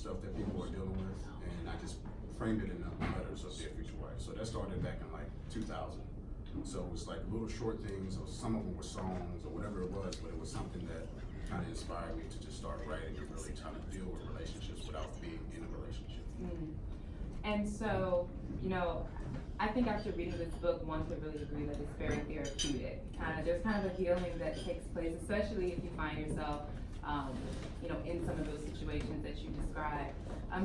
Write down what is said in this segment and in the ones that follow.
stuff that people are dealing with, and I just framed it in the letters of their future wife. So that started back in like 2000. So it was like little short things, or some of them were songs or whatever it was, but it was something that kind of inspired me to just start writing and really trying to deal with relationships without being in a relationship. And so, you know, I think after reading this book, one could really agree that it's very therapeutic. There's kind of a healing that takes place, especially if you find yourself, you know, in some of those situations that you described.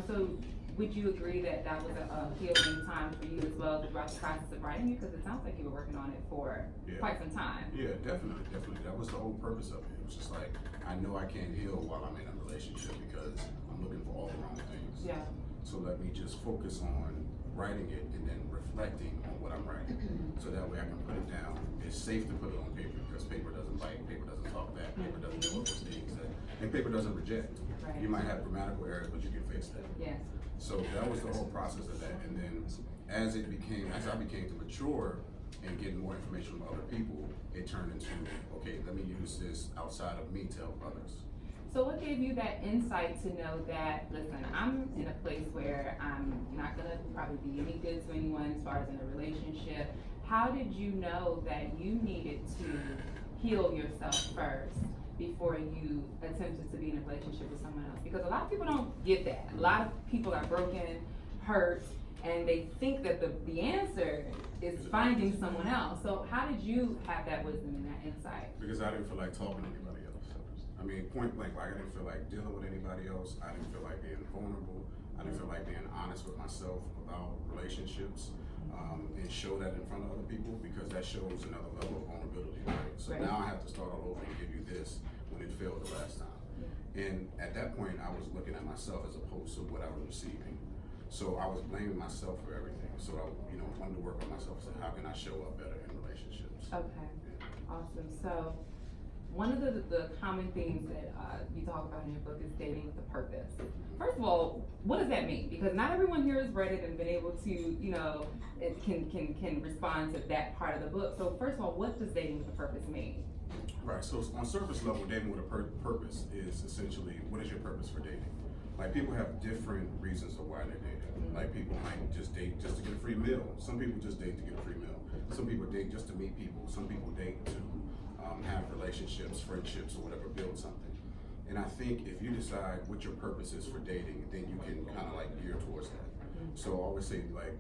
So would you agree that that was a healing time for you as well throughout the process of writing it? Because it sounds like you were working on it for quite some time. Yeah, definitely. That was the whole purpose of it. It was just like, I know I can't heal while I'm in a relationship because I'm looking for all the wrong things. Yeah. So let me just focus on writing it and then reflecting on what I'm writing. So that way I can put it down. It's safe to put it on paper because paper doesn't bite, paper doesn't talk back, paper doesn't do all those things and paper doesn't reject. Right. You might have grammatical errors, but you can fix that. Yes. So that was the whole process of that. And then as I became to mature and get more information from other people, it turned into, okay, let me use this outside of me to help others. So what gave you that insight to know that, listen, I'm in a place where I'm not gonna probably be any good to anyone as far as in a relationship. How did you know that you needed to heal yourself first before you attempted to be in a relationship with someone else? Because a lot of people don't get that. A lot of people are broken, hurt, and they think that the answer is finding someone else. So how did you have that wisdom and that insight? Because I didn't feel like talking to anybody else. I mean, point blank, like I didn't feel like dealing with anybody else. I didn't feel like being vulnerable. I didn't feel like being honest with myself about relationships, and show that in front of other people, because that shows another level of vulnerability, right? So now I have to start all over and give you this when it failed the last time. And at that point, I was looking at myself as opposed to what I was receiving. So I was blaming myself for everything. So I, wanted to work on myself. So how can I show up better in relationships? Okay, awesome. So one of the common themes that you talk about in your book is dating with a purpose. First of all, what does that mean? Because not everyone here has read it and been able to, it can respond to that part of the book. So first of all, what does dating with a purpose mean? Right, so on surface level, dating with a purpose is essentially, what is your purpose for dating? Like, people have different reasons of why they're dating. Like, people might just date just to get a free meal. Some people just date to get a free meal. Some people date just to meet people. Some people date to have relationships, friendships, or whatever, build something. And I think if you decide what your purpose is for dating, then you can kind of like gear towards that. So I always say, like,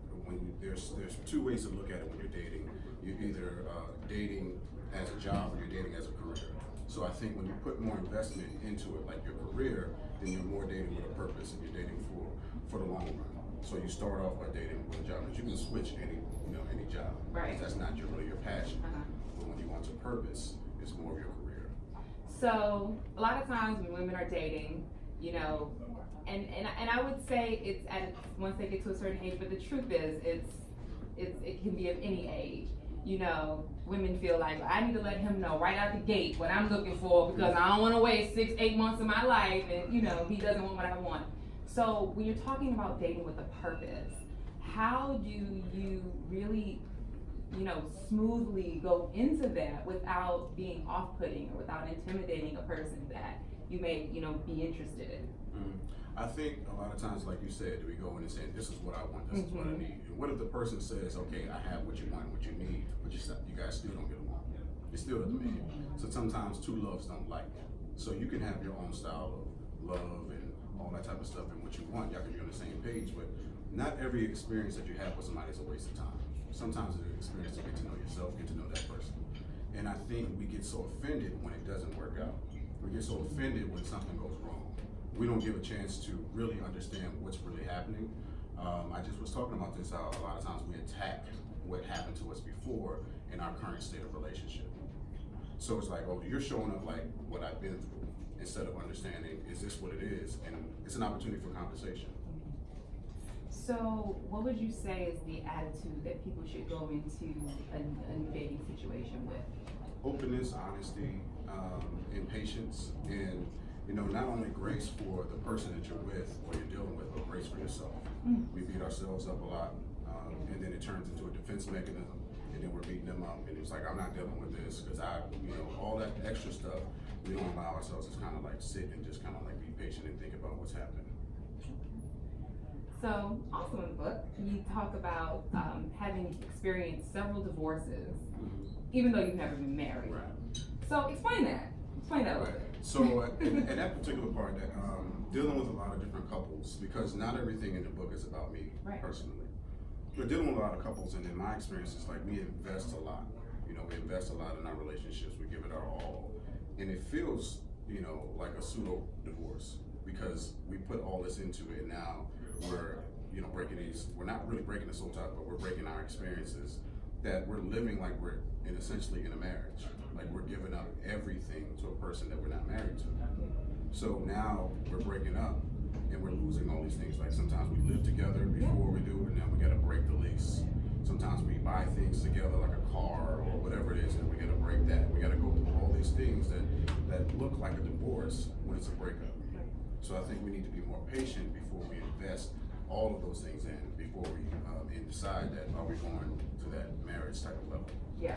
there's two ways to look at it when you're dating. You're either dating as a job or you're dating as a career. So I think when you put more investment into it, like your career, then you're more dating with a purpose, and you're dating for the long run. So you start off by dating with a job, but you can switch any job. Right. That's not really your passion. But when you want a purpose, it's more of your career. So a lot of times when women are dating, and I would say it's once they get to a certain age, but the truth is it can be of any age. Women feel like, I need to let him know right out the gate what I'm looking for, because I don't want to waste 6-8 months of my life, and he doesn't want what I want. So when you're talking about dating with a purpose, how do you really smoothly go into that without being off-putting or without intimidating a person that you may be interested in? I think a lot of times, like you said, we go in and say, this is what I want, this is what I need. And what if the person says, okay, I have what you want, what you need, but you guys still don't get along? It still doesn't make it. So sometimes two loves don't like. So you can have your own style of love and all that type of stuff and what you want. Y'all can be on the same page, but not every experience that you have with somebody is a waste of time. Sometimes it's an experience to get to know yourself, get to know that person. And I think we get so offended when it doesn't work out. We get so offended when something goes wrong. We don't give a chance to really understand what's really happening. I just was talking about this, how a lot of times we attack what happened to us before in our current state of relationship. So it's like, oh, you're showing up like what I've been through, instead of understanding, is this what it is? And it's an opportunity for conversation. So what would you say is the attitude that people should go into a new dating situation with? Openness, honesty, and patience, and not only grace for the person that you're with or you're dealing with, but grace for yourself. We beat ourselves up a lot, and then it turns into a defense mechanism, and then we're beating them up, and it's like, I'm not dealing with this because all that extra stuff, we don't allow ourselves to kind of like sit and just kind of like be patient and think about what's happening. So, also in the book, you talk about having experienced several divorces, even though you've never been married. Right. So, explain that. Explain that. Right. So, in that particular part, that dealing with a lot of different couples, because not everything in the book is about me personally. We're dealing with a lot of couples, and in my experience, it's like we invest a lot. You know, we invest a lot in our relationships. We give it our all, and it feels, you know, like a pseudo-divorce because we put all this into it. Now we're, you know, breaking these. We're not really breaking the soul tie, but we're breaking our experiences. That we're living like we're essentially in a marriage. Like we're giving up everything to a person that we're not married to. So now we're breaking up and we're losing all these things. Like sometimes we live together before we do, and then we gotta break the lease. Sometimes we buy things together like a car or whatever it is, and we gotta break that. We gotta go through all these things that look like a divorce when it's a breakup. So I think we need to be more patient before we invest all of those things in, before we and decide that are we going to that marriage type of level. Yeah.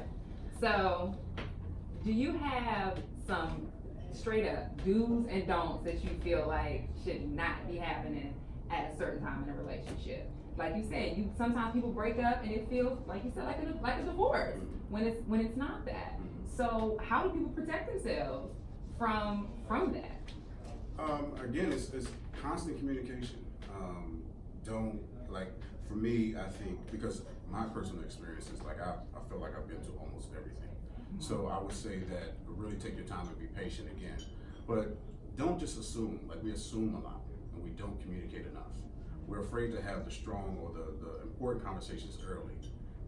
So, do you have some straight up do's and don'ts that you feel like should not be happening at a certain time in a relationship? Like you said, sometimes people break up and it feels like you said like a divorce when it's not that. So how do people protect themselves from that? Again, it's constant communication. For me, I think, because my personal experience is like, I feel like I've been to almost everything. So I would say that really take your time and be patient again. But don't just assume, like we assume a lot and we don't communicate enough. We're afraid to have the strong or the important conversations early.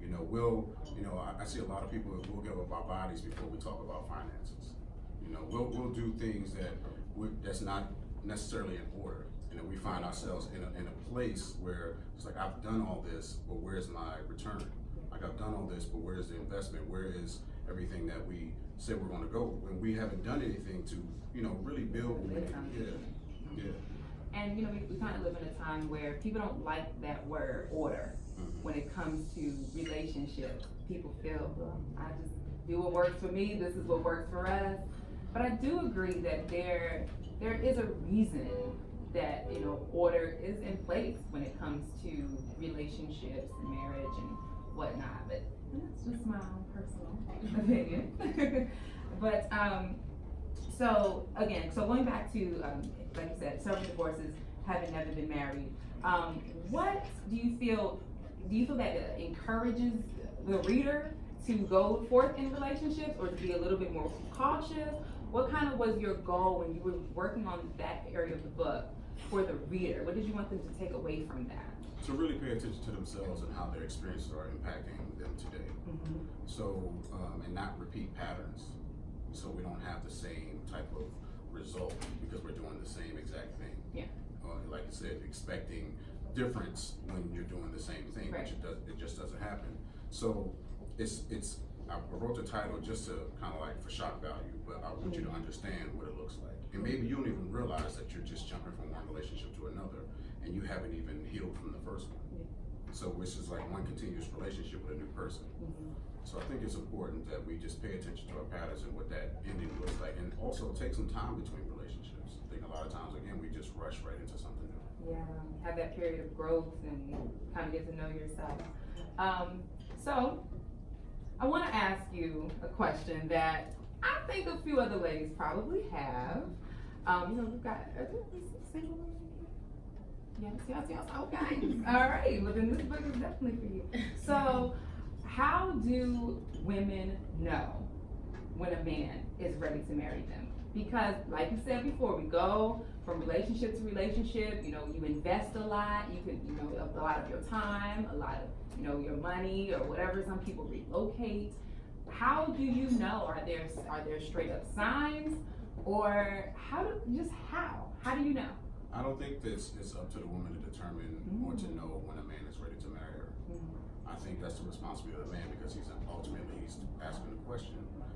You know, I see a lot of people that will give up our bodies before we talk about finances. You know, we'll do things that's not necessarily in order. You know, we find ourselves in a place where it's like, I've done all this, but where's my return? Like I've done all this, but where's the investment? Where is everything that we said we're gonna go? When we haven't done anything to, you know, really build what we need. Yeah. And you know, we kind of live in a time where people don't like that word order. When it comes to relationships, people feel, well, I just do what works for me, this is what works for us. But I do agree that there is a reason that, you know, order is in place when it comes to relationships and marriage and whatnot. But that's just my own personal opinion. But so going back to like you said, several divorces, having never been married. What do you feel? Do you feel that it encourages the reader to go forth in relationships, or to be a little bit more cautious? What kind of was your goal when you were working on that area of the book for the reader? What did you want them to take away from that? To really pay attention to themselves and how their experiences are impacting them today. So, and not repeat patterns. So we don't have the same type of result because we're doing the same exact thing. Yeah. Like I said, expecting difference when you're doing the same thing, which it just doesn't happen. So I wrote the title just to kind of like for shock value, but I want you to understand what it looks like. And maybe you don't even realize that you're just jumping from one relationship to another and you haven't even healed from the first one. So which is like one continuous relationship with a new person. So I think it's important that we just pay attention to our patterns and what that ending looks like, and also take some time between relationships. I think a lot of times, again, we just rush right into something new. Yeah, have that period of growth and kind of get to know yourself. So I want to ask you a question that I think a few other ladies probably have. You know, we've got, are there single women? Yes, okay. All right, well then this book is definitely for you. So, how do women know when a man is ready to marry them? Because, like you said before, we go from relationship to relationship. You know, you invest a lot. You can, you know, a lot of your time, a lot of, you know, your money or whatever. Some people relocate. How do you know? Are there straight up signs, or how do you know? I don't think it's up to the woman to determine or to know when a man is ready to marry her. I think that's the responsibility of the man, because he's asking the question.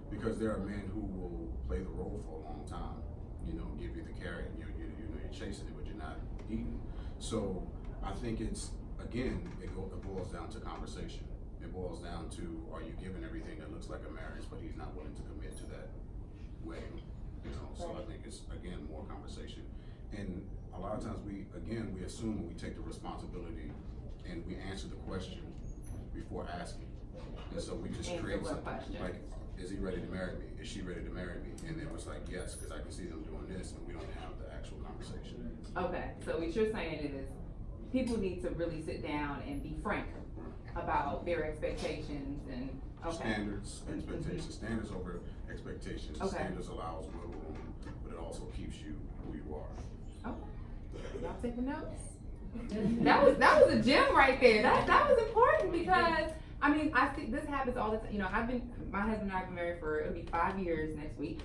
Because there are men who will play the role for a long time, you know, give you the carrot, you know, you're chasing it, but you're not eating. So I think it's, again, it boils down to conversation. It boils down to, are you giving everything that looks like a marriage, but he's not willing to commit to that wedding, you know? So I think it's, again, more conversation. And a lot of times we assume we take the responsibility and we answer the question before asking. And so we just create something like, is he ready to marry me? Is she ready to marry me? And it was like, yes, because I can see them doing this, and we don't have the actual conversation. Okay, so what you're saying is people need to really sit down and be frank about their expectations and standards, expectations, standards over expectations. Okay. Standards allows wiggle room, but it also keeps you who you are. Okay, y'all taking notes? That was a gem right there. That was important because I mean I see this happens all the time. You know, my husband and I have been married for it'll be 5 years next week,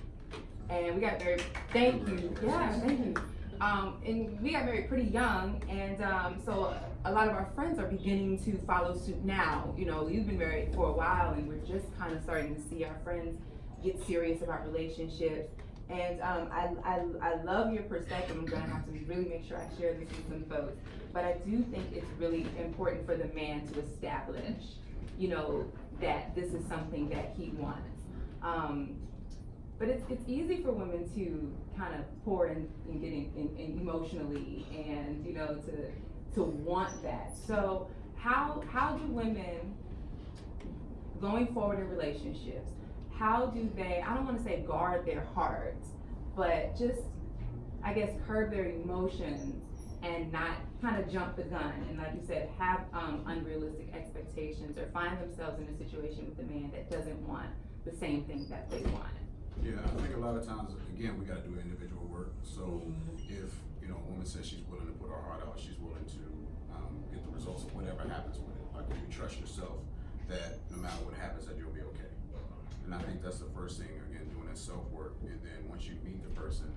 and we got married. Thank you. Yeah, thank you. And we got married pretty young, and so a lot of our friends are beginning to follow suit now. You know, we've been married for a while, and we're just kind of starting to see our friends get serious about relationships. And I love your perspective. I'm gonna have to really make sure I share this with some folks. But I do think it's really important for the man to establish, you know, that this is something that he wants. But it's easy for women to kind of pour in and get in emotionally, and you know, to want that. So how do women going forward in relationships, how do they, I don't want to say guard their hearts, but just, I guess, curb their emotions and not kind of jump the gun and, like you said, have unrealistic expectations or find themselves in a situation with a man that doesn't want the same thing that they want? Yeah, I think a lot of times, again, we got to do individual work. So if, you know, a woman says she's willing to put her heart out, she's willing to get the results of whatever happens with it. Like, you trust yourself that no matter what happens, that you'll be okay. And I think that's the first thing, again, doing that self-work. And then once you meet the person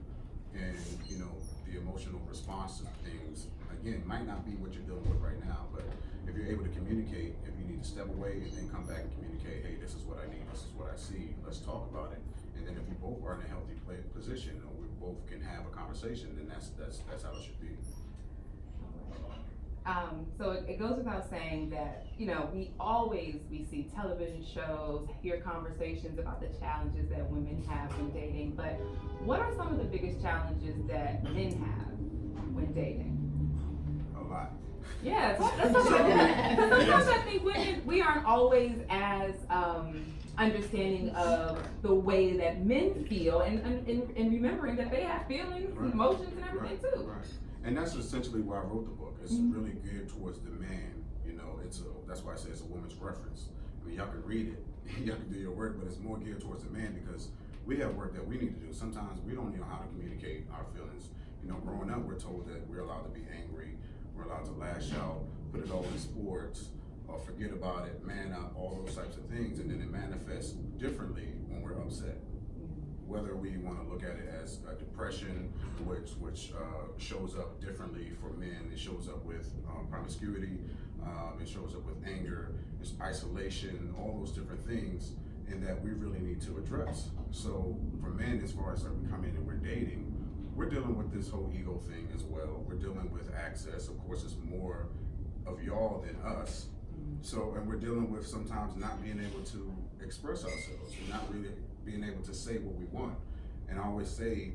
and, you know, the emotional response to things, again, might not be what you're dealing with right now, but if you're able to communicate, if you need to step away and then come back and communicate, hey, this is what I need, this is what I see, let's talk about it. And then if you both are in a healthy position, or we both can have a conversation, then that's how it should be. So it goes without saying that, you know, we see television shows, hear conversations about the challenges that women have when dating, but what are some of the biggest challenges that men have when dating? A lot. Yeah, let's talk about that. Because sometimes I think women, we aren't always as understanding of the way that men feel, and remembering that they have feelings, right, emotions, and everything right, too. Right. And that's essentially why I wrote the book. It's really geared towards the man. You know, that's why I say it's a woman's reference. I mean, y'all can read it, y'all can do your work, but it's more geared towards the man because we have work that we need to do. Sometimes we don't know how to communicate our feelings. You know, growing up, we're told that we're allowed to be angry, we're allowed to lash out, put it all in sports, or forget about it, man up, all those types of things, and then it manifests differently when we're upset. Whether we want to look at it as a depression, which shows up differently for men, it shows up with promiscuity, it shows up with anger, it's isolation, all those different things, and that we really need to address. So for men, as far as like we come in and we're dating, we're dealing with this whole ego thing as well. We're dealing with access. Of course, it's more of y'all than us. So, and we're dealing with sometimes not being able to express ourselves, and not really being able to say what we want. And I always say,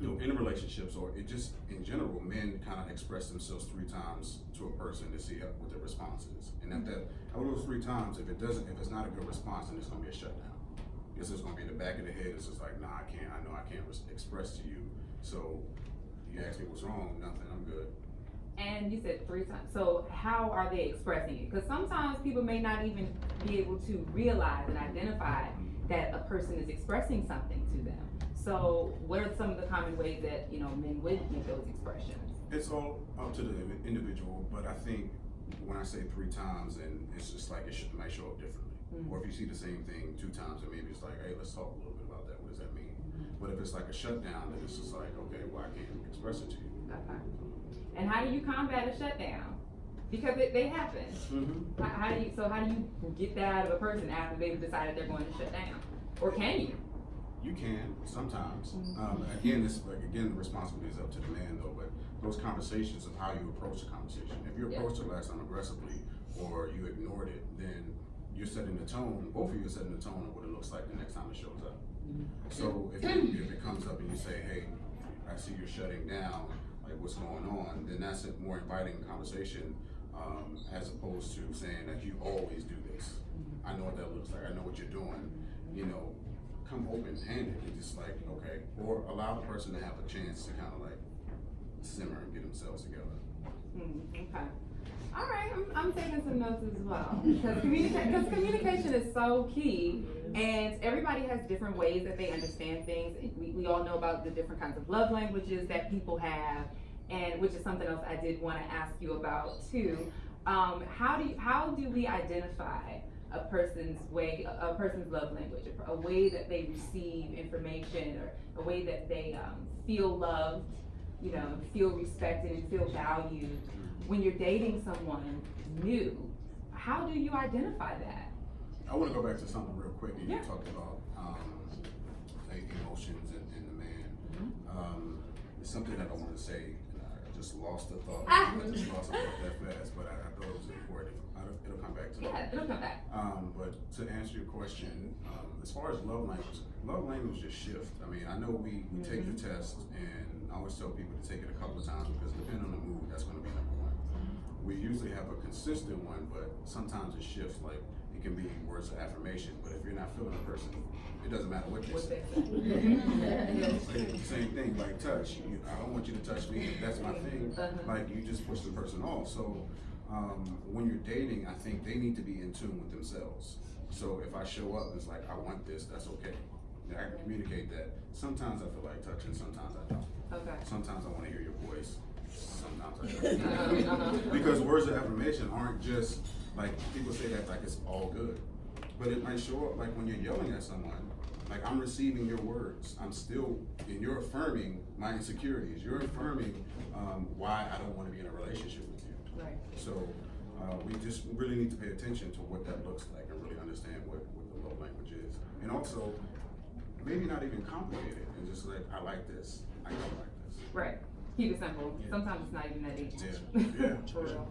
you know, in relationships or it just in general, men kind of express themselves 3 times to a person to see what their response is. And out of those 3 times, if it's not a good response, then it's gonna be a shutdown. It's just gonna be in the back of the head. It's just like, nah, I know I can't express to you. So you ask me what's wrong, nothing, I'm good. And you said 3 times. So how are they expressing it? Because sometimes people may not even be able to realize and identify that a person is expressing something to them. So what are some of the common ways that, you know, men would make those expressions? It's all up to the individual, but I think when I say 3 times, and it's just like it might show up differently. Or if you see the same thing 2 times, and maybe it's like, hey, let's talk a little bit about that. What does that mean? But if it's like a shutdown, then it's just like, okay, well, I can't express it to you. Okay. And how do you combat a shutdown? Because they happen. How do you get that out of a person after they've decided they're going to shut down? Or can you? You can sometimes. Again, the responsibility is up to the man though. But those conversations of how you approach the conversation. If you approach it last time aggressively, or you ignored it, then you're setting the tone. Both of you are setting the tone of what it looks like the next time it shows up. So if it comes up and you say, hey, I see you're shutting down. like what's going on, then that's a more inviting conversation, as opposed to saying that you always do this. I know what that looks like. I know what you're doing. You know, come open-handed and just like, okay, or allow the person to have a chance to kind of like simmer and get themselves together. Okay. All right, I'm taking some notes as well, because communication is so key, and everybody has different ways that they understand things. We all know about the different kinds of love languages that people have, and which is something else I did want to ask you about too. How do we identify a person's love language, a way that they receive information, or a way that they feel loved, you know, feel respected and feel valued? When you're dating someone new, how do you identify that? I want to go back to something real quick. You Yeah. talked about like emotions and the man. It's something that I want to say. I just lost the thought. I just lost the thought that fast, but I thought it was important. It'll come back to me. Yeah, it'll come back. But to answer your question, as far as love language just shift. I mean, I know we take the test, and I always tell people to take it a couple of times because depending on the mood, that's going to be number one. We usually have a consistent one, but sometimes it shifts. Like it can be words of affirmation, but if you're not feeling a person, it doesn't matter what they say. Same thing, like touch. I don't want you to touch me. If that's my thing, like you just push the person off. So when you're dating, I think they need to be in tune with themselves. So if I show up, it's like I want this. That's okay. I can communicate that. Sometimes I feel like touching. Sometimes I don't. Okay. Sometimes I want to hear your voice. Sometimes I don't. Because words of affirmation aren't just like people say that like it's all good, but it might show up like when you're yelling at someone. Like I'm receiving your words. I'm still, and you're affirming my insecurities. You're affirming why I don't want to be in a relationship with you. Right. So we just really need to pay attention to what that looks like and really understand what the love language is, and also maybe not even complicate it and just like I like this. I don't like this. Right. Keep it simple. Yeah. Sometimes it's not even that deep. Yeah. For real.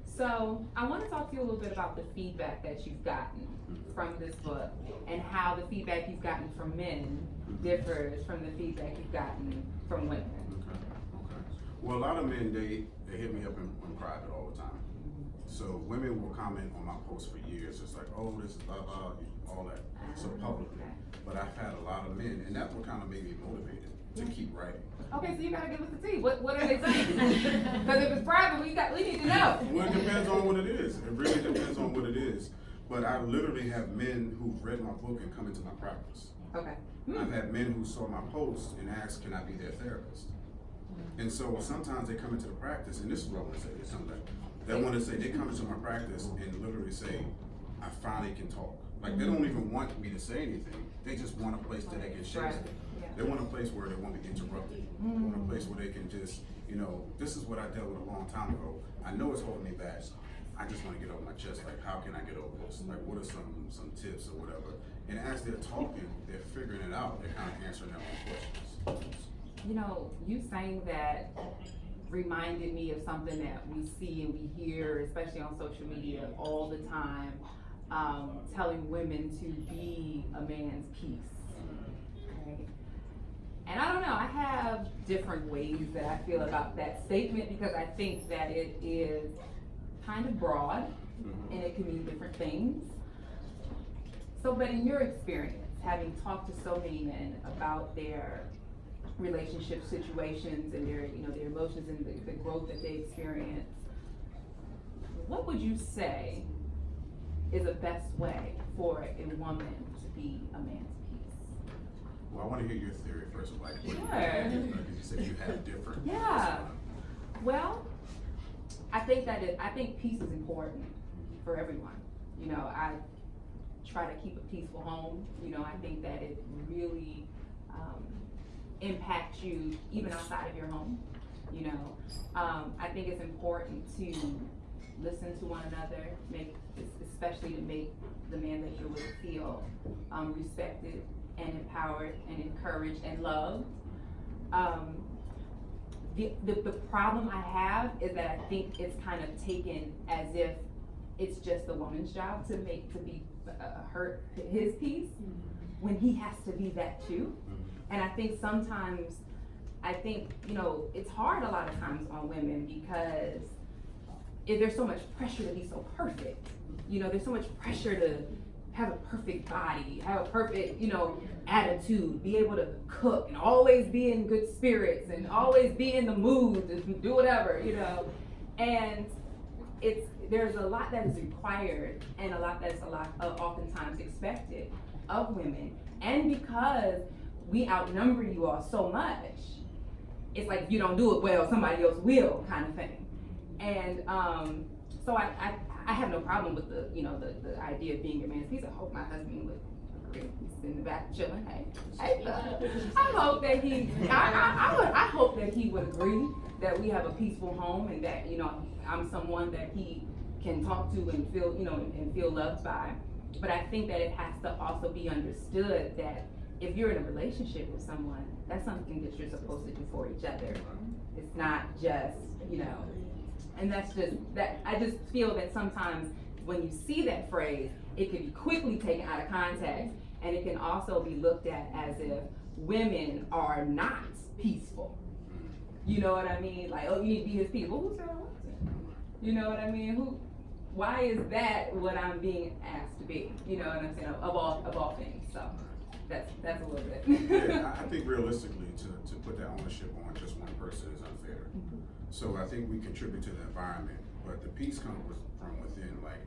So I want to talk to you a little bit about the feedback that you've gotten from this book and how the feedback you've gotten from men differs from the feedback you've gotten from women. Okay. Well, a lot of men, they hit me up in private all the time. So women will comment on my posts for years. It's like, oh, this is blah, blah, all that. So publicly. But I've had a lot of men, and that's what kind of made me motivated to keep writing. Okay, so you gotta give us the tea. What are they saying? Because if it's private, we need to know. Well, it depends on what it is. It really depends on what it is. But I literally have men who've read my book and come into my practice. Okay. I've had men who saw my post and asked, can I be their therapist? And so sometimes they come into the practice, and this is what I want to say. They come into my practice and literally say, I finally can talk. Like they don't even want me to say anything. They just want a place that they can share. Right. Yeah. They want a place where they won't be interrupted. They want a place where they can just, this is what I dealt with a long time ago. I know it's holding me back. I just want to get over my chest. Like, how can I get over this? Like, what are some tips or whatever? And as they're talking, they're figuring it out. They're kind of answering their own questions. You saying that reminded me of something that we see and we hear, especially on social media all the time, telling women to be a man's piece. Okay? And I don't know, I have different ways that I feel about that statement because I think that it is kind of broad and it can mean different things. So, but in your experience, having talked to so many men about their relationship situations and their emotions and the growth that they experience, what would you say is the best way for a woman to be a man's piece? Well, I want to hear your theory first of all. Like, Sure. you said you have different. Yeah. Well, I think peace is important for everyone. I try to keep a peaceful home. I think that it really impacts you even outside of your home. I think it's important to listen to one another, especially to make the man that you're with feel respected and empowered and encouraged and loved. The problem I have is that I think it's kind of taken as if it's just the woman's job to be his piece when he has to be that too. And I think sometimes I think, it's hard a lot of times on women because there's so much pressure to be so perfect. There's so much pressure to have a perfect body, have a perfect, attitude, be able to cook and always be in good spirits and always be in the mood to do whatever, and there's a lot that is required and a lot that's oftentimes expected of women. And because we outnumber you all so much, it's like if you don't do it well, somebody else will, kind of thing. And so I have no problem with the idea of being a man's piece. I hope my husband would agree. He's in the back chilling. Hey, I hope that I hope that he would agree that we have a peaceful home and that I'm someone that he can talk to and feel and feel loved by. But I think that it has to also be understood that if you're in a relationship with someone, that's something that you're supposed to do for each other. It's not just and that's just that. I just feel that sometimes when you see that phrase, it can be quickly taken out of context, and it can also be looked at as if women are not peaceful. You know what I mean? Like, oh, you need to be his people. Who said I wasn't? You know what I mean? Why is that what I'm being asked to be? You know what I'm saying? Of all things. So that's a little bit. Yeah, I think realistically to put that ownership on just one person is unfair. Mm-hmm. So I think we contribute to the environment, but the peace comes from within. Like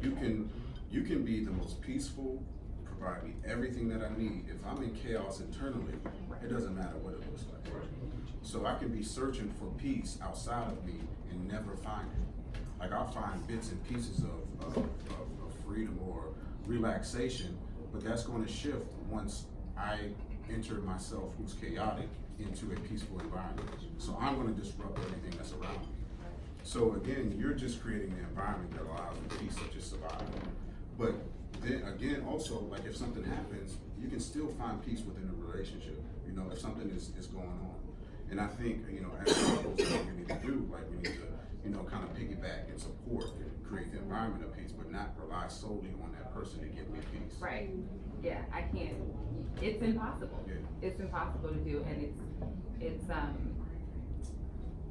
you can be the most peaceful, provide me everything that I need. If I'm in chaos internally, it doesn't matter what it looks like. So I can be searching for peace outside of me and never find it. Like I'll find bits and pieces of freedom or relaxation, but that's going to shift once I enter myself, who's chaotic, into a peaceful environment. So I'm going to disrupt everything that's around me. So again, you're just creating the environment that allows the peace to just survive. But then again, also, like if something happens, you can still find peace within a relationship, if something is going on. And I think, as couples, what we need to do, like we need to, kind of piggyback and support and create the environment of peace, but not rely solely on that person to give me peace. Right. Yeah, I can't. It's impossible. Yeah. It's impossible to do, and it's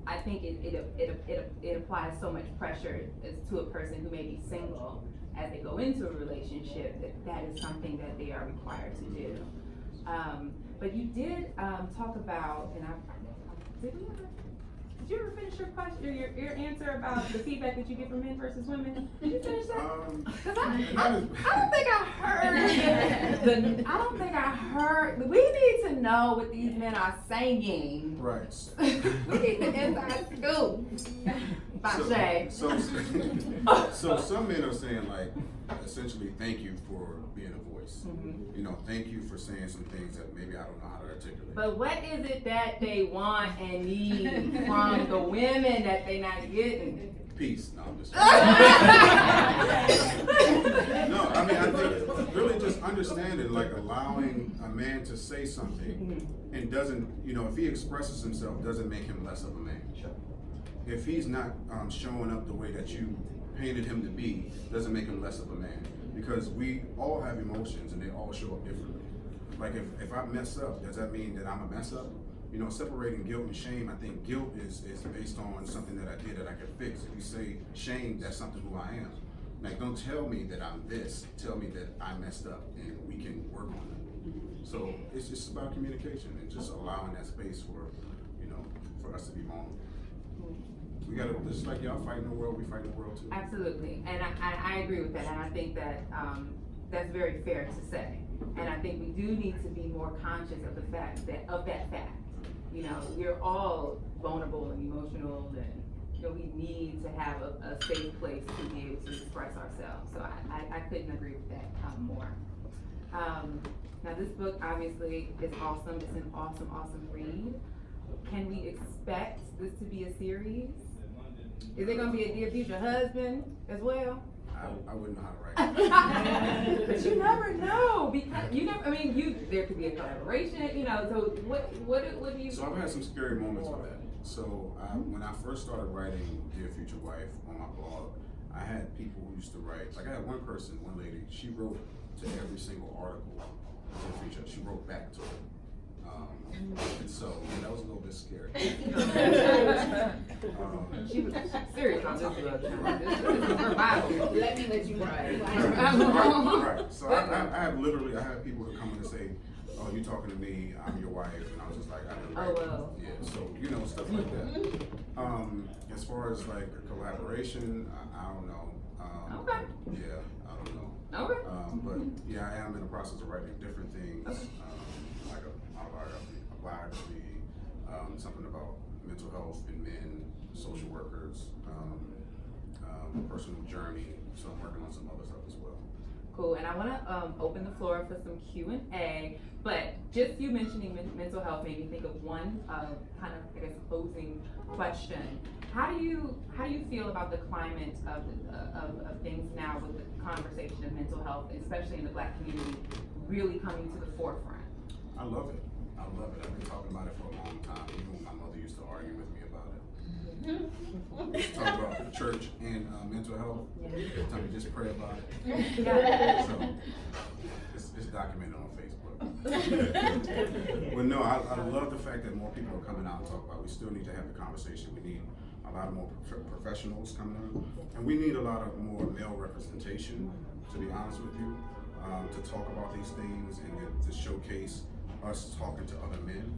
I think it applies so much pressure to a person who may be single as they go into a relationship that is something that they are required to do. But you did talk about, and did you ever finish your question, your answer about the feedback that you get from men versus women? Did you finish that? Because I don't think I heard. I don't think I heard. We need to know what these men are saying. Right. We need the inside scoop. Bashea. So some men are saying like, essentially, thank you for being a voice. Mm-hmm. Thank you for saying some things that maybe I don't know how to articulate. But what is it that they want and need from the women that they're not getting? Peace. No, I'm just No, I mean, I think really just understanding, like allowing a man to say something and doesn't, if he expresses himself, doesn't make him less of a man. If he's not showing up the way that you painted him to be, doesn't make him less of a man. Because we all have emotions and they all show up differently. Like if I mess up, does that mean that I'm a mess up? Separating guilt and shame, I think guilt is based on something that I did that I can fix. If you say shame, that's something who I am. Like don't tell me that I'm this, tell me that I messed up and we can work on it. So it's just about communication and just allowing that space for us to be vulnerable. We gotta, just like y'all fighting the world, we fight the world too. Absolutely, and I agree with that, and I think that that's very fair to say. And I think we do need to be more conscious of the fact that we're all vulnerable and emotional, and we need to have a safe place to be able to express ourselves. So I couldn't agree with that more. Now this book obviously is awesome. It's an awesome read. Can we expect this to be a series? Is it going to be a Dear Future Husband as well? I wouldn't know how to write it. But you never know, because there could be a collaboration, so what do you? So I've had some scary moments with that. So when I first started writing Dear Future Wife on my blog, I had people who used to write, like I had one lady, she wrote to every single article, Dear Future, she wrote back to it. And so that was a little bit scary. She was serious on this drug. This is her Bible. Let me let you write. Right. So I have people who come in and say, "Oh, you talking to me? I'm your wife," and I was just like, "I didn't write." Oh well. Yeah. So stuff like that. As far as like a collaboration, I don't know. Okay. Yeah, I don't know. Okay. But yeah, I am in the process of writing different things, Okay. like a biography, something about mental health in men, social workers, personal journey. So I'm working on some other stuff as well. Cool, and I want to open the floor for some Q&A, but just you mentioning mental health made me think of one kind of, I guess, closing question. How do you feel about the climate of things now with the conversation of mental health, especially in the Black community, really coming to the forefront? I love it. I've been talking about it for a long time. Even when my mother used to argue with me about it. Talk about the church and mental health. Tell me just pray about it. Yeah. So it's documented on Facebook. But no, I love the fact that more people are coming out and talk about it. We still need to have the conversation. We need a lot of more professionals coming out, and we need a lot of more male representation, to be honest with you, to talk about these things and to showcase us talking to other men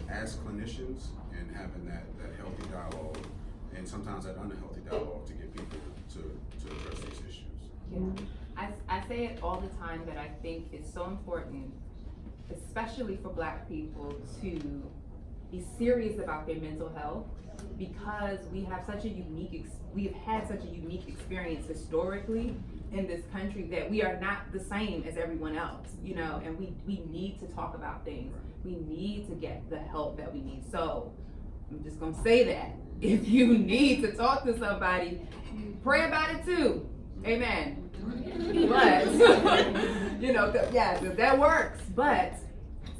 as clinicians and having that healthy dialogue, and sometimes that unhealthy dialogue to get people to address these issues. Yeah. I say it all the time that I think it's so important, especially for Black people, to be serious about their mental health, because we have had such a unique experience historically in this country that we are not the same as everyone else, and we need to talk about things. We need to get the help that we need. So I'm just gonna say that if you need to talk to somebody, pray about it too. Amen. But that works. But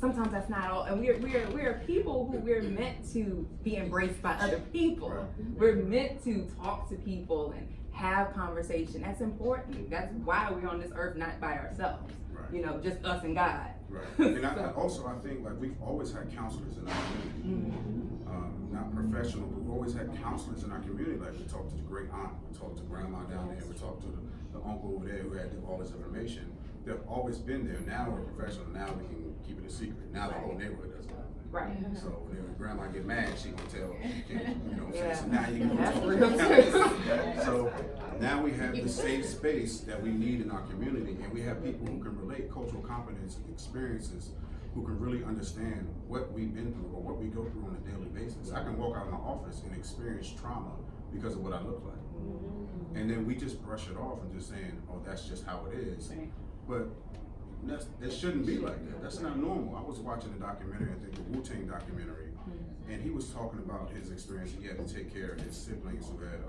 sometimes that's not all. And we're people who we're meant to be embraced by other people. We're meant to talk to people and have conversation. That's important. That's why we're on this earth, not by ourselves. Right. Just us and God. Right. And I think like we've always had counselors in our community. Not professional, but we've always had counselors in our community. Like we talked to the great aunt, we talked to grandma down there, we talked to the uncle over there who had all this information. They've always been there. Now we're professional. Now we can keep it a secret. Now the whole neighborhood does that. Right. So when grandma get mad, she gonna tell, Yeah. so now you can go That's talk real to too. the So now we have the safe space that we need in our community, and we have people who can relate cultural competence experiences, who can really understand what we've been through or what we go through on a daily basis. I can walk out of my office and experience trauma because of what I look like. And then we just brush it off and just saying, oh, that's just how it is. But it shouldn't be like that. That's not normal. I was watching a documentary, I think the Wu-Tang documentary, and he was talking about his experience. He had to take care of his siblings who had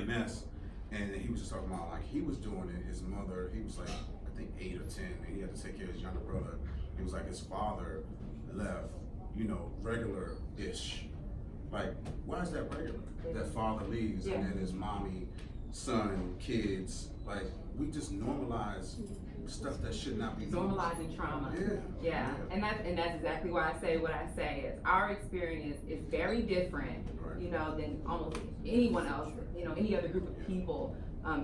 MS, and he was just talking about like he was doing it. His mother, he was like I think 8 or 10, and he had to take care of his younger brother. He was like his father left, regular-ish. Like, why is that regular? That father leaves, and then his mommy, son, kids, like we just normalize stuff that should not be normalizing trauma. Yeah. And that's exactly why I say what I say is our experience is very different, than almost anyone else, any other group of people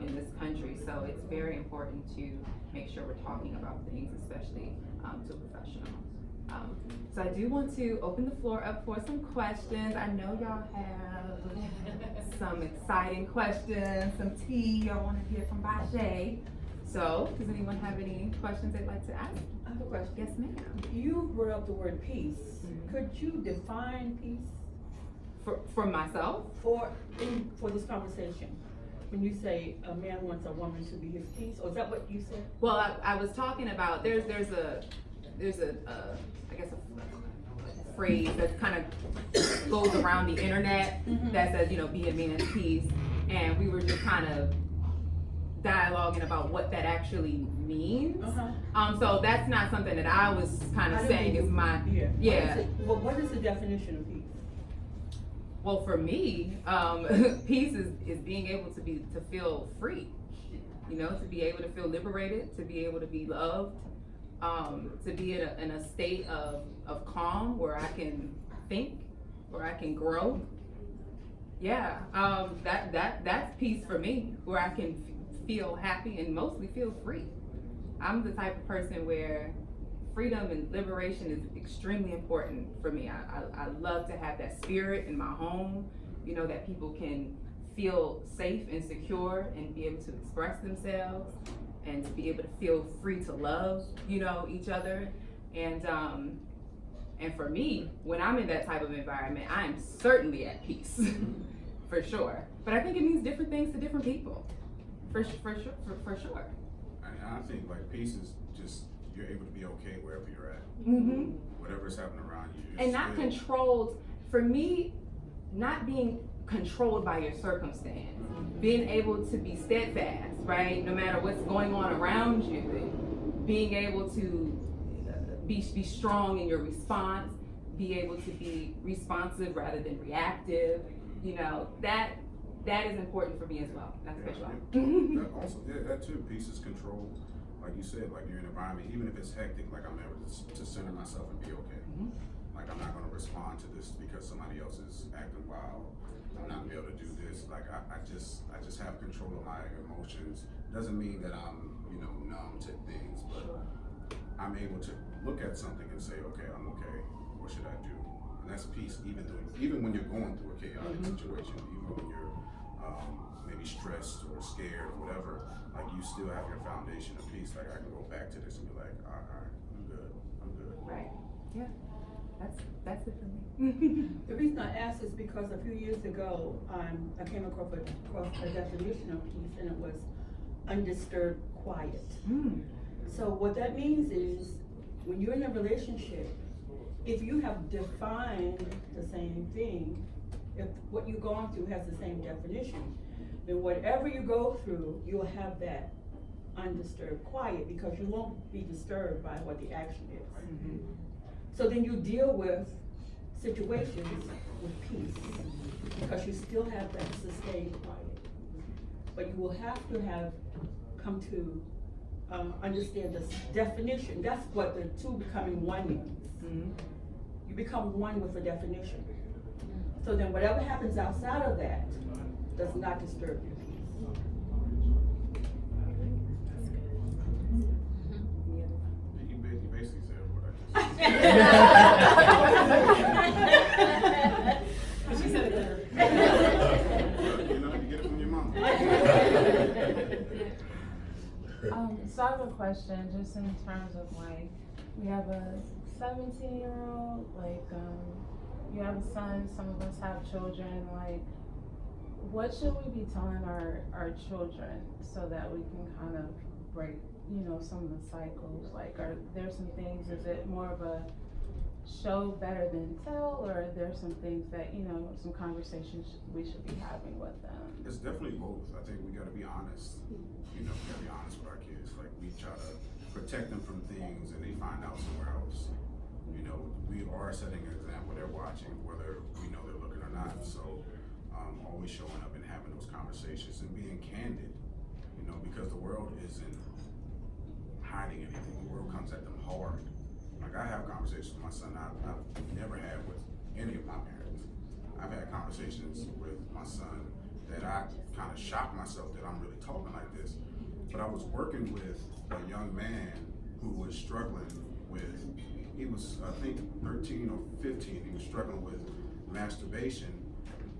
in this country. So it's very important to make sure we're talking about things, especially to professionals. So I do want to open the floor up for some questions. I know y'all have some exciting questions, some tea y'all want to hear from Bashea. So, does anyone have any questions they'd like to ask? I have a question. Yes, ma'am. You brought up the word peace. Could you define peace For myself? for this conversation? When you say a man wants a woman to be his peace, or is that what you said? Well, I was talking about there's a I guess a phrase that kind of goes around the internet that says be a man's peace, and we were just kind of dialoguing about what that actually means. So that's not something that I was kind of saying is my What is the definition of peace? Well, for me, peace is being able to feel free, to be able to feel liberated, to be able to be loved, to be in a state of calm where I can think, where I can grow. Yeah, that's peace for me, where I can feel happy and mostly feel free. I'm the type of person where freedom and liberation is extremely important for me. I love to have that spirit in my home, you know, that people can feel safe and secure and be able to express themselves and to be able to feel free to love, you know, each other. And for me, when I'm in that type of environment, I am certainly at peace, for sure. But I think it means different things to different people, for sure. I think like peace is just, you're able to be okay wherever you're at. Mm-hmm. Whatever's happening around you. And not controlled, for me, not being controlled by your circumstance. Being able to be steadfast, right? No matter what's going on around you. Being able to be strong in your response. Be able to be responsive rather than reactive. You know, that is important for me as well. That's special. That also, that too, peace is control. Like you said, like you're in an environment, even if it's hectic, like I'm able to center myself and be okay. Mm-hmm. Like I'm not gonna respond to this because somebody else is acting wild. I'm not gonna be able to do this. Like I just have control of my emotions. Doesn't mean that I'm, you know, numb to things, but I'm able to look at something and say, okay, I'm okay. What should I do? And that's peace, even when you're going through a chaotic situation, even when you're maybe stressed or scared or whatever, like you still have your foundation of peace. Like I can go back to this and be like, all right, I'm good. Right. Yeah. That's it for me. The reason I asked is because a few years ago, I came across a definition of peace, and it was undisturbed quiet. So what that means is, when you're in a relationship, if you have defined the same thing, if what you're going through has the same definition, then whatever you go through, you'll have that undisturbed quiet, because you won't be disturbed by what the action is. Mm-hmm. So then you deal with situations with peace, because you still have that sustained quiet. But you will have to have come to understand this definition. That's what the two becoming one means. Mm-hmm. You become one with the definition. So then whatever happens outside of that does not disturb your peace. You basically said what I just said. She said it better. You know, you get it from your mom. So I have a question, just in terms of like, we have a 17-year-old, like, you have a son, some of us have children, like, what should we be telling our children so that we can kind of break, you know, some of the cycles? Like, are there some things, is it more of a show better than tell, or are there some things that, you know, some conversations we should be having with them? It's definitely both. I think we gotta be honest. You know, we gotta be honest with our kids. Like, we try to protect them from things and they find out somewhere else. You know, we are setting an example. They're watching, whether we know they're looking or not. So, always showing up and having those conversations and being candid, you know, because the world isn't hiding anything. The world comes at them hard. Like, I have conversations with my son I've never had with any of my parents. I've had conversations with my son that I kind of shocked myself that I'm really talking like this. But I was working with a young man who was struggling with, he was, I think, 13 or 15. He was struggling with masturbation.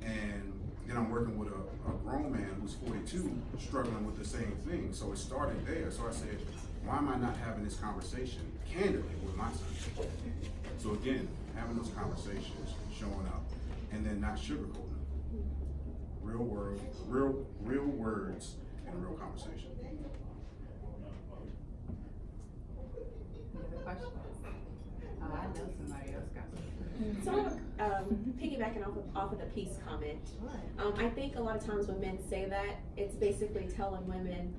And then I'm working with a grown man who's 42, struggling with the same thing. So it started there. So I said, why am I not having this conversation candidly with my son? So again, having those conversations, showing up, and then not sugarcoating. Real words and real conversation. Any other questions? Oh, I know somebody else got something. So, piggybacking off of the peace comment, I think a lot of times when men say that, it's basically telling women,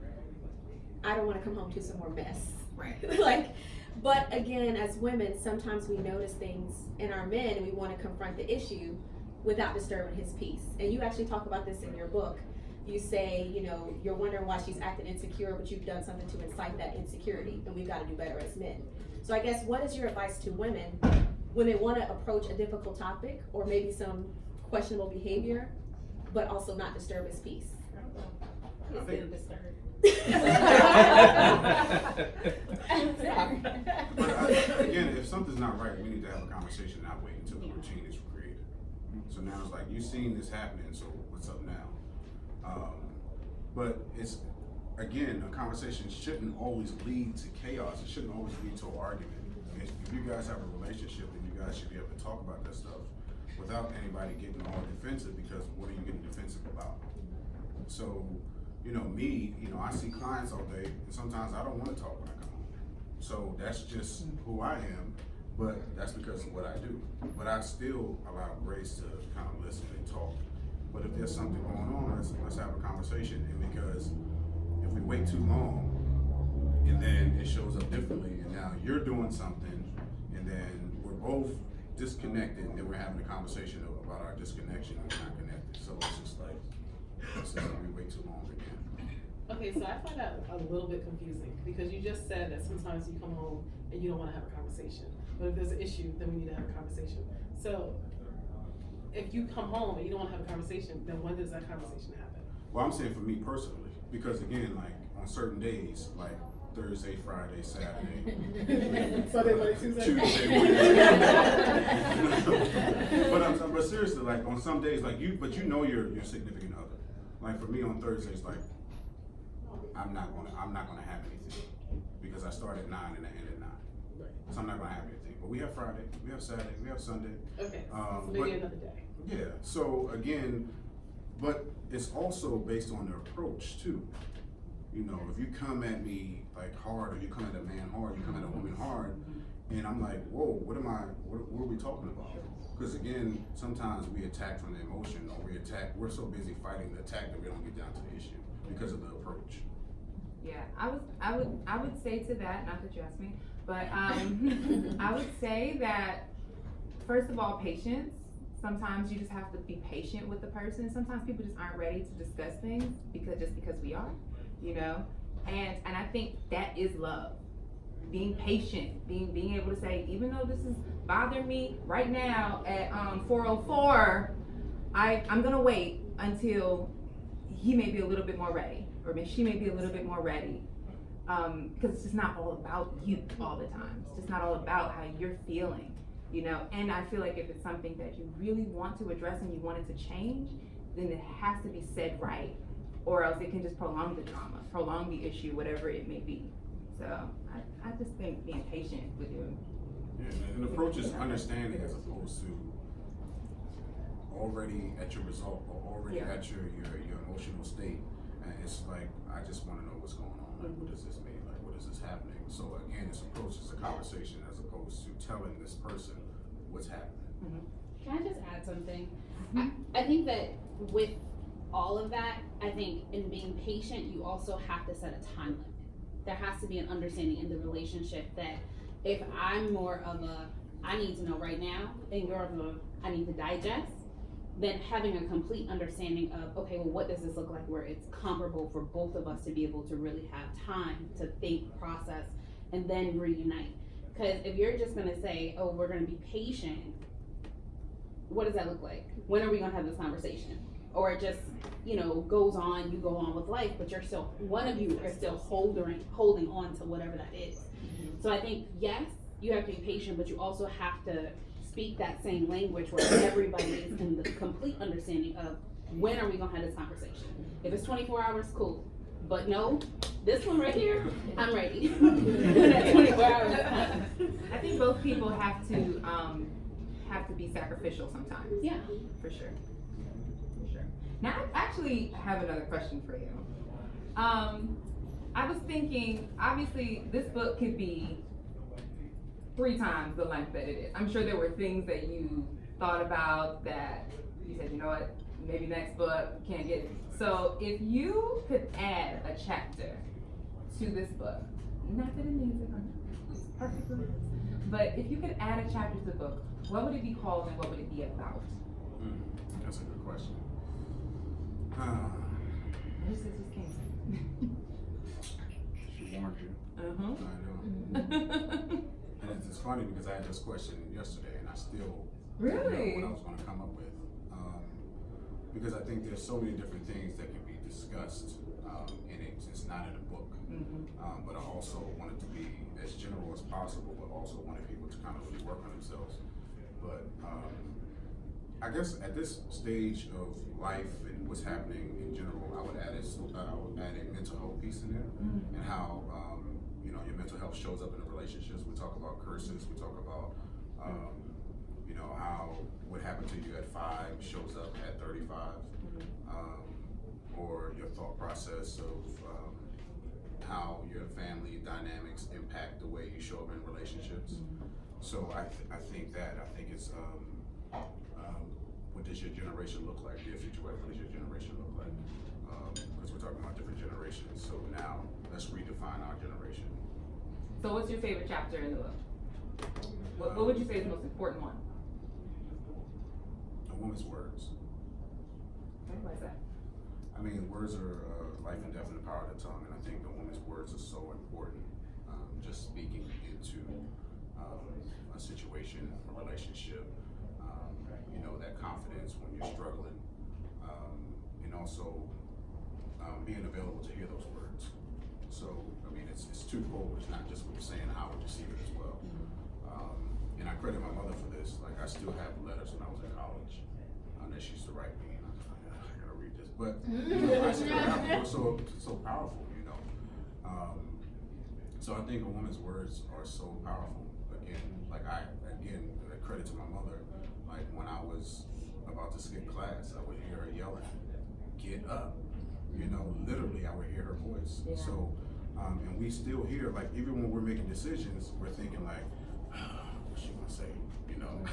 I don't want to come home to some more mess. Right. Like, but again, as women, sometimes we notice things in our men and we want to confront the issue without disturbing his peace. And you actually talk about this in your book. you say, you know, you're wondering why she's acting insecure, but you've done something to incite that insecurity, and we've got to do better as men. So I guess, what is your advice to women when they want to approach a difficult topic or maybe some questionable behavior, but also not disturb his peace? I think, but again, if something's not right, we need to have a conversation, not wait until the routine is created. So now it's like, you've seen this happening, so what's up now? But it's, again, a conversation shouldn't always lead to chaos. It shouldn't always lead to an argument. If you guys have a relationship, then you guys should be able to talk about that stuff without anybody getting all defensive, because what are you getting defensive about? So, you know, me, you know, I see clients all day, and sometimes I don't want to talk when I come home. So that's just who I am, but that's because of what I do. But I still allow Grace to kind of listen and talk. But if there's something going on, let's have a conversation. And because if we wait too long, and then it shows up differently, and now you're doing something, and then we're both disconnected, and then we're having a conversation about our disconnection, and we're not connected. So it's just like, we wait too long again. Okay, so I find that a little bit confusing, because you just said that sometimes you come home and you don't want to have a conversation. But if there's an issue, then we need to have a conversation. So if you come home and you don't want to have a conversation, then when does that conversation happen? Well, I'm saying for me personally, because again, like on certain days, like Thursday, Friday, Saturday, Sunday, Monday, Tuesday. Tuesday, Wednesday. But seriously, like on some days, like but you know your significant other. Like for me on Thursdays, like I'm not gonna have anything, because I start at 9 and I end at 9. Right. So I'm not gonna have anything. But we have Friday, we have Saturday, we have Sunday. Okay, so maybe another day. Yeah, so again, but it's also based on the approach too. You know, if you come at me like hard, or you come at a man hard, you come at a woman hard, and I'm like, whoa, what are we talking about? Because again, sometimes we attack from the emotion, or we're so busy fighting the attack that we don't get down to the issue because of the approach. Yeah, I would say to that, not that you asked me, but I would say that, first of all, patience. Sometimes you just have to be patient with the person. Sometimes people just aren't ready to discuss things because we are, you know? And I think that is love. Being patient, being able to say, even though this is bothering me right now at 4:04, I'm gonna wait until he may be a little bit more ready, or maybe she may be a little bit more ready. Because it's just not all about you all the time. It's just not all about how you're feeling, you know? And I feel like if it's something that you really want to address and you want it to change, then it has to be said right, or else it can just prolong the drama, prolong the issue, whatever it may be. So I just think being patient with you. Yeah, and the approach is understanding as opposed to already at your result, or already at your emotional state. And it's like, I just want to know what's going on. Like, what does this mean? Like, what is this happening? So again, this approach is a conversation as opposed to telling this person what's happening. Can I just add something? I think that with all of that, I think in being patient, you also have to set a time limit. There has to be an understanding in the relationship that if I'm more of a, I need to know right now, and you're of a, I need to digest, then having a complete understanding of, okay, well, what does this look like where it's comparable for both of us to be able to really have time to think, process, and then reunite. Because if you're just gonna say, oh, we're gonna be patient, what does that look like? When are we gonna have this conversation? Or it just, you know, goes on, you go on with life, but you're still, one of you are still holding on to whatever that is. So I think, yes, you have to be patient, but you also have to speak that same language where everybody is in the complete understanding of when are we gonna have this conversation. If it's 24 hours, cool. But no, this one right here, I'm ready. That 24 hours. I think both people have to be sacrificial sometimes. Yeah. For sure. For sure. Now I actually have another question for you. I was thinking, obviously this book could be 3 times the length that it is. I'm sure there were things that you thought about that you said, you know what, maybe next book, can't get it. So if you could add a chapter to this book, not that it needs it, it's perfectly, but if you could add a chapter to the book, what would it be called and what would it be about? That's a good question. I know. And it's funny because I had this question yesterday and I still didn't Really? know what I was gonna come up with. Because I think there's so many different things that can be discussed, and it's not in a book. But I also wanted to be as general as possible, but also wanted people to kind of really work on themselves. But I guess at this stage of life and what's happening in general, I would add a mental health piece in there, and how you know, your mental health shows up in the relationships. We talk about curses. We talk about you know, how what happened to you at 5 shows up at 35, or your thought process of how your family dynamics impact the way you show up in relationships. So I think it's what does your generation look like? Dear future wife, what does your generation look like? Because we're talking about different generations. So now let's redefine our generation. So what's your favorite chapter in the book? What would you say is the most important one? A woman's words. Why is that? I mean, words are life and death in the power of the tongue, and I think a woman's words are so important. Just speaking into a situation, a relationship, you know, that confidence when you're struggling, and also being available to hear those words. So, I mean, it's twofold. It's not just what you're saying, how would you receive it as well. And I credit my mother for this. Like, I still have letters when I was in college that she used to write me, and I was like, I gotta read this. But you know, I still have them. It's so powerful, you know. So I think a woman's words are so powerful. Again, credit to my mother. Like, when I was about to skip class, I would hear her yelling, "Get up!" You know, literally, I would hear her voice. Yeah. So, and we still hear, like, even when we're making decisions, we're thinking like, what's she gonna say? You know,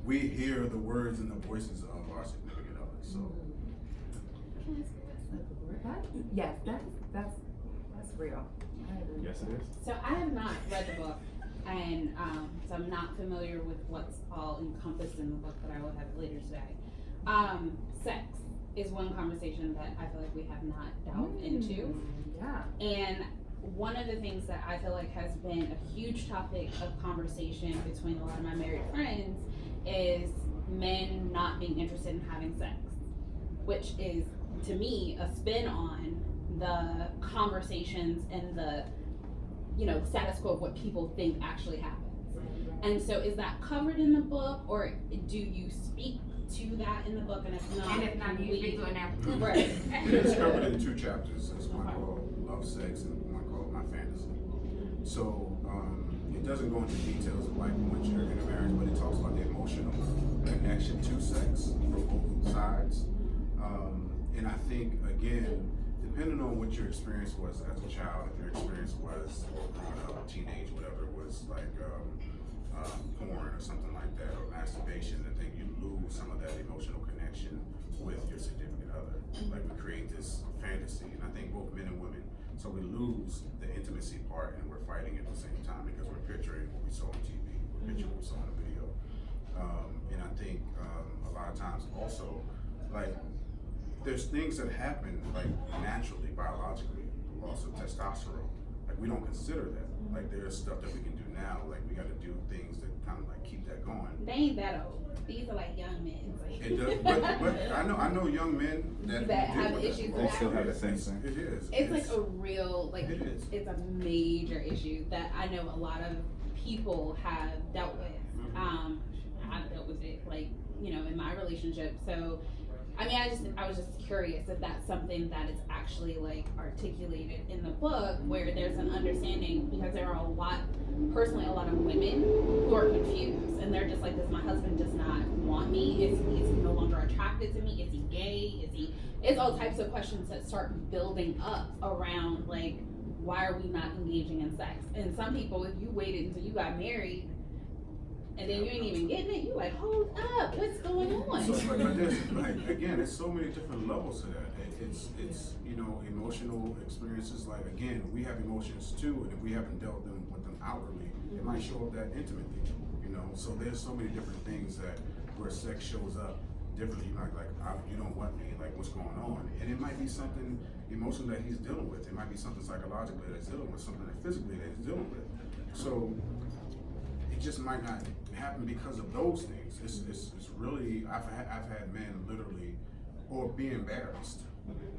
we hear the words and the voices of our significant others. So, Yes, that's real. I agree. Yes, it is. So I have not read the book, and so I'm not familiar with what's all encompassed in the book, but I will have it later today. Sex is one conversation that I feel like we have not delved into. Yeah. And one of the things that I feel like has been a huge topic of conversation between a lot of my married friends is men not being interested in having sex, which is, to me, a spin on the conversations and the, you know, status quo of what people think actually happens. And so is that covered in the book, or do you speak to that in the book? And if not, And if not, you speak to it now. Right. it's covered in 2 chapters. There's one called Love, Sex, and one called My Fantasy. So it doesn't go into details of like once you're in a marriage, but it talks about the emotional connection to sex from both sides. And I think, again, depending on what your experience was as a child, if your experience was growing up, teenage, whatever, was like porn or something like that, or masturbation, I think you lose some of that emotional connection with your significant other. Like, we create this fantasy, and I think both men and women, so we lose the intimacy part, and we're fighting at the same time because we're picturing what we saw on TV, picturing what we saw on the video. And I think a lot of times also, like, there's things that happen like naturally, biologically, loss of testosterone. Like, we don't consider that. Like, there's stuff that we can do now. Like, we got to do things that kind of like keep that going. They ain't that old. These are like young men. It does, but I know young men that Have with issues that. with They still have the same thing. It is. It's like a real, like, It is. it's a major issue that I know a lot of people have dealt with. I've dealt with it, like, you know, in my relationship. So, I mean, I was just curious if that's something that is actually like articulated in the book, where there's an understanding, because there are a lot of women who are confused, and they're just like, this, my husband does not want me. Is he no longer attracted to me? Is he gay? It's all types of questions that start building up around, like, why are we not engaging in sex? And some people, if you waited until you got married, and then you ain't even getting it, you like, hold up, what's going on? So, but there's, like, again, there's so many different levels to that. It's you know, emotional experiences. Like, again, we have emotions too, and if we haven't dealt with them outwardly, it might show up that intimately. You know, so there's so many different things that where sex shows up differently. He might like, you don't want me, like what's going on? And it might be something emotional that he's dealing with. It might be something psychologically that he's dealing with, something that physically that he's dealing with. So it just might not happen because of those things. It's really, I've had men literally, or be embarrassed.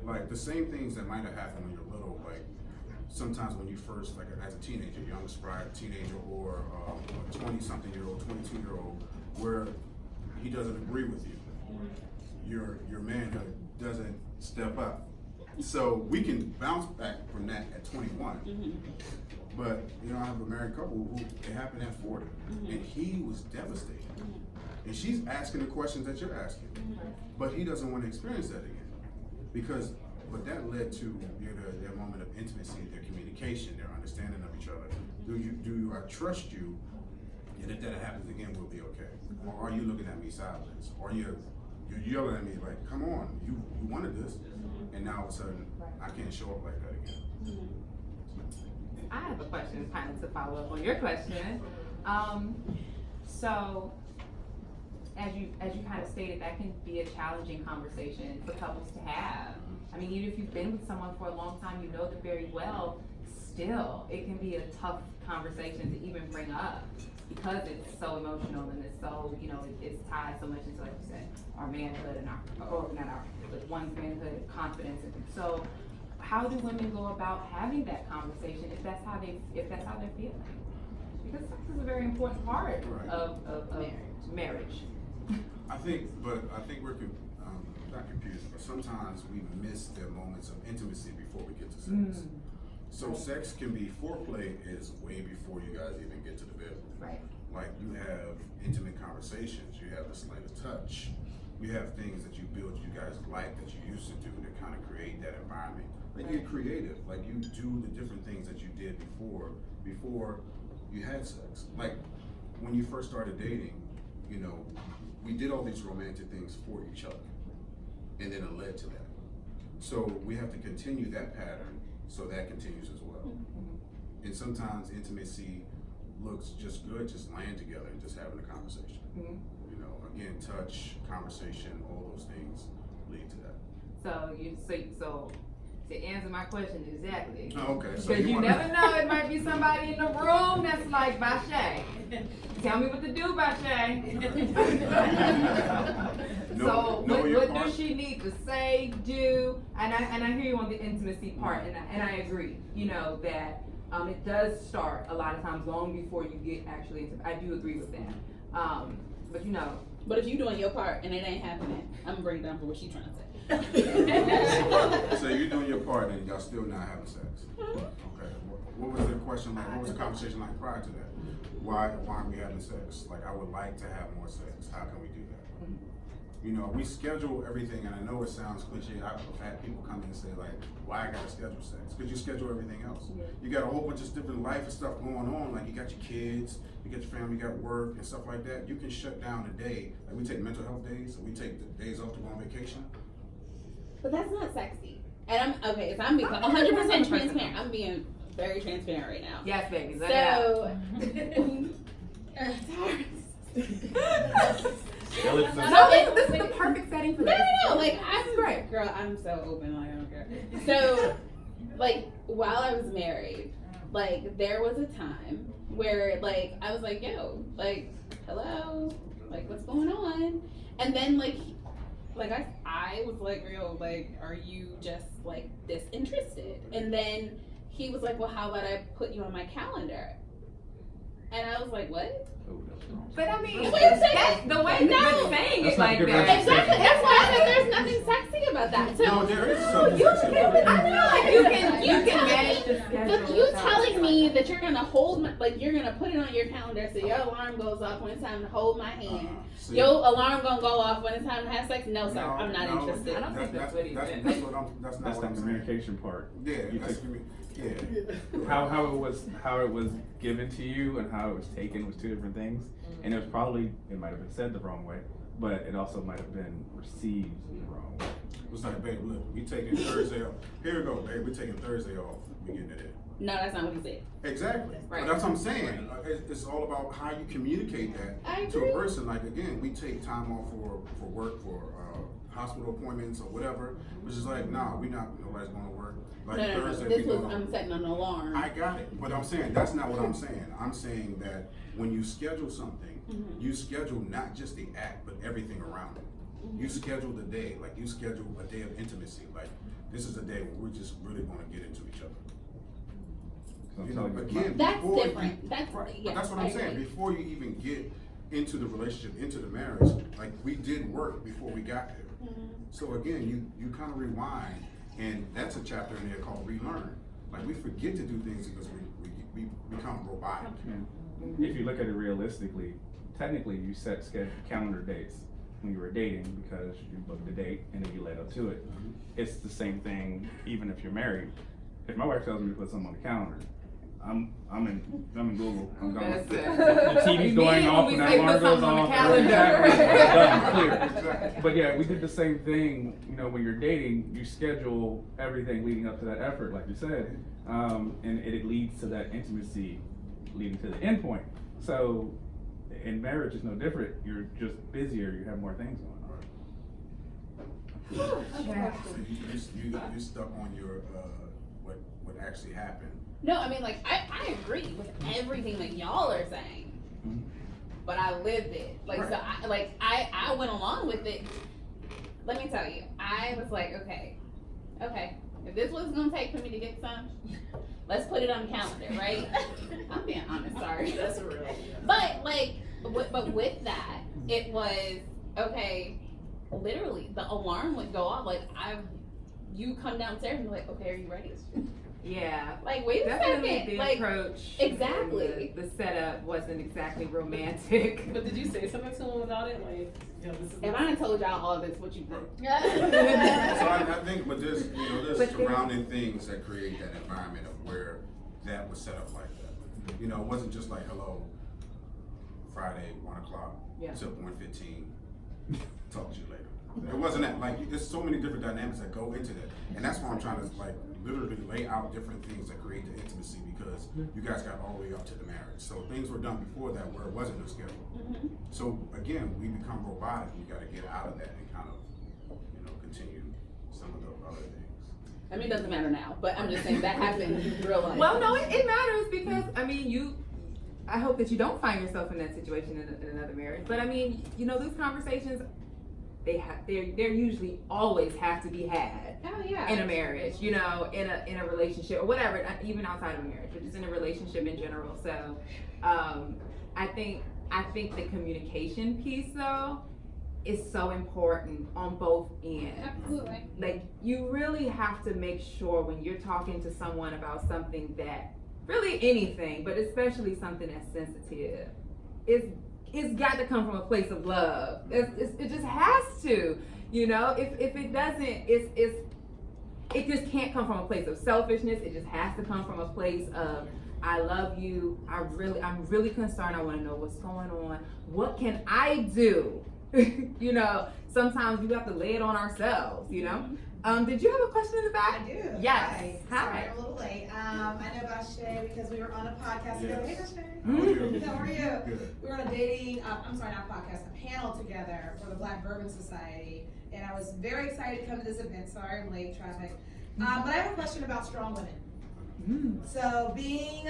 Like the same things that might have happened when you're little, like sometimes when you first, like as a teenager, young, spry teenager, or a 20-something-year-old, 22-year-old, where he doesn't agree with you. Your manhood doesn't step up. So we can bounce back from that at 21. But you know, I have a married couple who it happened at 40, and he was devastated. And she's asking the questions that you're asking, but he doesn't want to experience that again, because what that led to their moment of intimacy, their communication, their understanding of each other. Do I trust you? And if that happens again, we'll be okay. Or are you looking at me sideways? Or you're yelling at me like, come on, you wanted this, and now all of a sudden I can't show up like that again. I have a question kind of to follow up on your question. So as you kind of stated, that can be a challenging conversation for couples to have. I mean, even if you've been with someone for a long time, you know them very well, still, it can be a tough conversation to even bring up because it's so emotional and it's so, you know, it's tied so much into, like you said, our manhood and but one's manhood, confidence. And so how do women go about having that conversation if that's how they're feeling? Because sex is a very important part of marriage. I think we're not confused, but sometimes we miss their moments of intimacy before we get to sex. So sex can be, foreplay is way before you guys even get to the bedroom. Right. Like you have intimate conversations, you have the slight of touch, you have things that you build you guys like that you used to do to kind of create that environment. Like get creative, like you do the different things that you did before you had sex. Like when you first started dating, you know, we did all these romantic things for each other, and then it led to that. So we have to continue that pattern so that continues as well. And sometimes intimacy looks just good, just laying together and just having a conversation. You know, again, touch, conversation, all those things lead to that. So to answer my question exactly. Oh, okay. So Because you never know, it might be somebody in the room that's like, Bashea, tell me what to do, Bashea. So what does she need to say, do? And I hear you on the intimacy part, and I agree. You know that it does start a lot of times long before you get actually into. I do agree with that. But you know. But if you doing your part and it ain't happening, I'm gonna break it down for what she's trying to say. So you're doing your part and y'all still not having sex. Okay. What was the question like? What was the conversation like prior to that? Why aren't we having sex? Like I would like to have more sex. How can we do that? You know, we schedule everything, and I know it sounds cliche. I've had people come in and say like, why I gotta schedule sex? Because you schedule everything else. You got a whole bunch of different life and stuff going on. Like you got your kids, you got your family, you got work and stuff like that. You can shut down a day. Like we take mental health days, so we take the days off to go on vacation. But that's not sexy. And I'm okay. If I'm being 100% transparent, I'm being very transparent right now. Yes, baby. So. This is the perfect setting for this. No. Like I'm great, girl. I'm so open. Like I don't care. So, like while I was married, like there was a time where like I was like, yo, like hello, like what's going on? And then like I was like, yo, like are you just like disinterested? And then he was like, well, how about I put you on my calendar? And I was like, what? But I mean, that's the way you're saying it like that. Exactly. That's why I said there's nothing sexy about that. So No, there is something sexy about it. I feel like You can manage the schedule. But you telling me that you're gonna hold my, like you're gonna put it on your calendar so your alarm goes off when it's time to hold my hand. See, Your alarm gonna go off when it's time to have sex? No, sir, no, I'm not no, interested. I don't think that's what he said. That's not That's what the I'm saying. communication part. Yeah, You that's took- yeah. How it was given to you and how it was taken was two different things. And it might have been said the wrong way, but it also might have been received the wrong way. was like, babe, look, we taking Thursday off. Here we go, babe, we taking Thursday off. We getting it in. No, that's not what he said. Exactly. Right. But that's what I'm saying. It's all about how you communicate I that to agree. a person. Like, again, we take time off for work, for hospital appointments or whatever, which is like, nah, nobody's going to work. Like No. Thursday, This we was, going I'm setting an alarm. I got it. But I'm saying, that's not what I'm saying. I'm saying that when you schedule something, you schedule not just the act, but everything around it. You schedule the day, like you schedule a day of intimacy. Like, this is a day where we're just really going to get into each other. So You know, tell you again, That's before different. That's right. yeah, But that's what I I'm saying. agree. Before you even get into the relationship, into the marriage, like we did work before we got there. So again, you kind of rewind, and that's a chapter in there called relearn. Like we forget to do things because we become robotic. If you look at it realistically, technically you set calendar dates when you were dating because you booked the date and then you led up to it. It's the same thing even if you're married. If my wife tells me to put something on the calendar, I'm in Google. I'm going. That's The it. TV's going off We when say that put alarm goes something on the off. calendar. Exactly. Done, clear. Exactly. But yeah, we did the same thing, you know, when you're dating, you schedule everything leading up to that effort, like you said, and it leads to that intimacy leading to the end point. So in marriage, it's no different. You're just busier, you have more things going on. So you stuck on your what actually happened. No, I mean, like, I agree with everything that y'all are saying, but I lived it. Like, so I went along with it. Let me tell you, I was like, okay, if this was gonna take for me to get some, let's put it on the calendar, right? I'm being honest, sorry. That's real. But like, but with that, it was, okay, literally, the alarm would go off, like, you come downstairs and be like, okay, are you ready? Yeah. Like, wait a Definitely second. the Like, approach. exactly. The setup wasn't exactly romantic. But did you say something to him about it? Like, this is. if I had told y'all all this, what you think? So I think, but there's But surrounding things that create that environment of where that was set up like that. You know, it wasn't just like, hello, Friday, 1 o'clock, Yeah. till 1:15, talk to you later. It wasn't that, like, there's so many different dynamics that go into that. And that's why I'm trying to, like, literally lay out different things that create the intimacy because you guys got all the way up to the marriage. So things were done before that where it wasn't a schedule. So again, we become robotic. We got to get out of that and kind of, continue some of the other things. I mean, it doesn't matter now, but I'm just saying that happened in real life. Well, no, it matters because, I mean, I hope that you don't find yourself in that situation in another marriage. But I mean, those conversations, they're usually always have to be had Oh, yeah. in a marriage, in a relationship or whatever, not even outside of marriage, but just in a relationship in general. So, I think the communication piece though is so important on both ends. Absolutely. Like, you really have to make sure when you're talking to someone about something that, really anything, but especially something that's sensitive, it's got to come from a place of love. It just has to, if it doesn't, it just can't come from a place of selfishness. It just has to come from a place of, I love you, I'm really concerned, I want to know what's going on, what can I do? Sometimes we have to lay it on ourselves, Did you have a question in the back? I do. Yes. Hi. Sorry, Hi. I'm a little late. I know Bashea because we were on a podcast together. Hey, Yes. Bashea. How are you? How are you? Good. We were on a dating, I'm sorry, not podcast, a panel together for the Black Bourbon Society. And I was very excited to come to this event. Sorry, I'm late, traffic. But I have a question about strong women. So being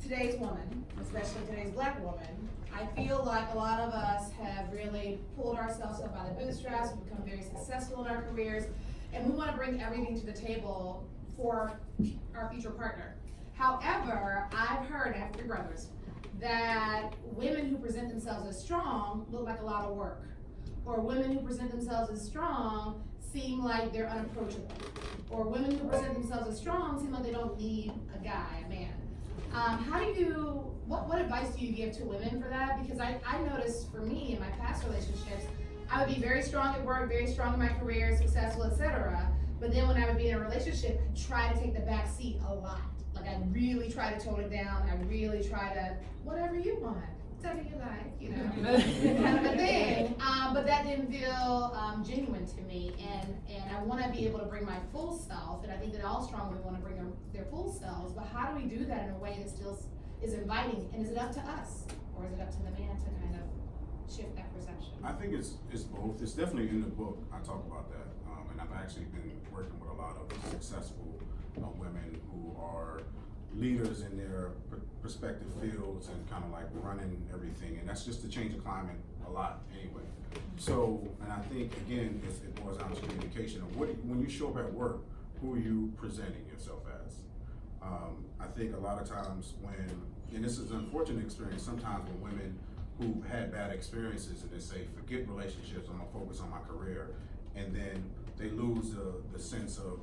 today's woman, especially today's Black woman, I feel like a lot of us have really pulled ourselves up by the bootstraps, we've become very successful in our careers, and we want to bring everything to the table for our future partner. However, I've heard, I have 3 brothers, that women who present themselves as strong look like a lot of work. Or women who present themselves as strong seem like they're unapproachable. Or women who present themselves as strong seem like they don't need a guy, a man. What advice do you give to women for that? Because I noticed for me in my past relationships, I would be very strong at work, very strong in my career, successful, etc. But then when I would be in a relationship, I'd try to take the back seat a lot. Like I really try to tone it down. I really try to, whatever you want. Stepping your life, you know, kind of a thing. But that didn't feel genuine to me, and I want to be able to bring my full self, and I think that all strong women want to bring their full selves. But how do we do that in a way that still is inviting? And is it up to us, or is it up to the man to kind of shift that perception? I think it's both. It's definitely in the book. I talk about that, and I've actually been working with a lot of successful women who are leaders in their respective fields and kind of like running everything, and that's just to change the climate a lot anyway. So, and I think again, it boils down to communication of when you show up at work, who are you presenting yourself as? I think a lot of times and this is an unfortunate experience, sometimes when women who had bad experiences and they say, forget relationships, I'm gonna focus on my career, and then they lose the sense of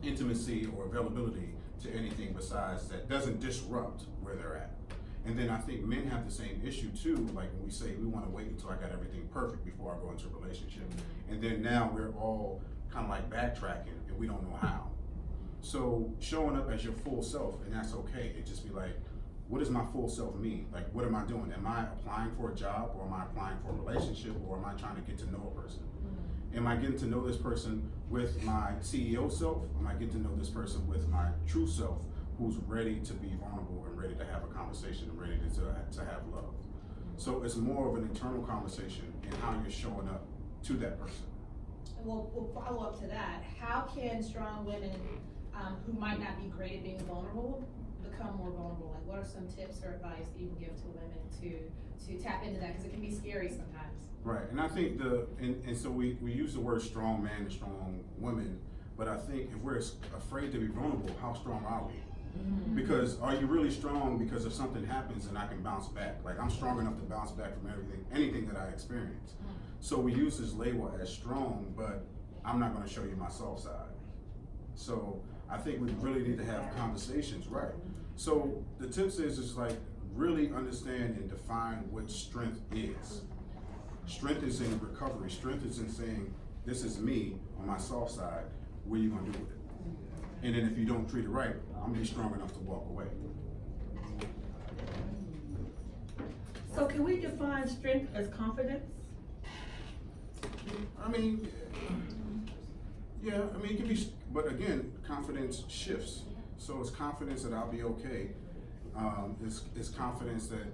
intimacy or availability to anything besides that doesn't disrupt where they're at. And then I think men have the same issue too, like when we say we want to wait until I got everything perfect before I go into a relationship. And then now we're all kind of like backtracking and we don't know how. So showing up as your full self, and that's okay. It just be like, what does my full self mean? Like, what am I doing? Am I applying for a job, or am I applying for a relationship, or am I trying to get to know a person? Am I getting to know this person with my CEO self? Am I getting to know this person with my true self, who's ready to be vulnerable and ready to have a conversation and ready to have love? So it's more of an internal conversation in how you're showing up to that person. And we'll follow up to that. How can strong women who might not be great at being vulnerable become more vulnerable? Like, what are some tips or advice that you can give to women to tap into that? Because it can be scary sometimes. Right, and I think and so we use the word strong man and strong women, but I think if we're afraid to be vulnerable, how strong are we? Mm-hmm. Because are you really strong because if something happens and I can bounce back? Like, I'm strong enough to bounce back from anything that I experience. Mm-hmm. So we use this label as strong, but I'm not gonna show you my soft side. So I think we really need to have conversations, right? So the tips is like really understand and define what strength is. Strength is in recovery. Strength is in saying, this is me on my soft side, what are you gonna do with it? And then if you don't treat it right, I'm gonna be strong enough to walk away. So can we define strength as confidence? I mean, yeah, I mean, it can be, but again, confidence shifts. So it's confidence that I'll be okay. It's confidence that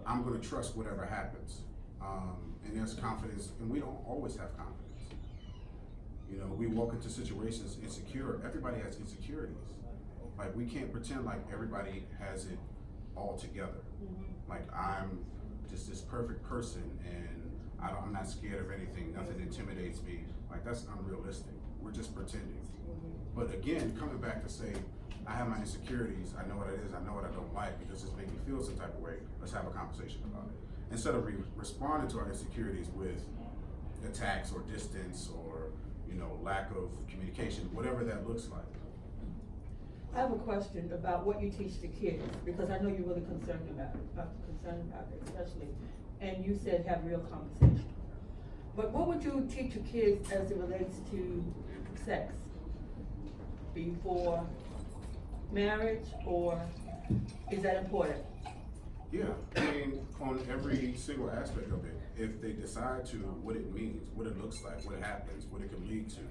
I'm gonna trust whatever happens. And there's confidence, and we don't always have confidence. You know, we walk into situations insecure. Everybody has insecurities. Like, we can't pretend like everybody has it all together. Like, I'm just this perfect person, and I'm not scared of anything. Nothing intimidates me. Like, that's unrealistic. We're just pretending. But again, coming back to say, I have my insecurities. I know what it is. I know what I don't like because it's making me feel some type of way. Let's have a conversation about it. Instead of responding to our insecurities with attacks or distance or, you know, lack of communication, whatever that looks like. I have a question about what you teach the kids, because I know you're really concerned about it, especially, and you said have real conversation. But what would you teach your kids as it relates to sex? Before marriage, or is that important? Yeah, I mean, on every single aspect of it, if they decide to, what it means, what it looks like, what happens, what it can lead to,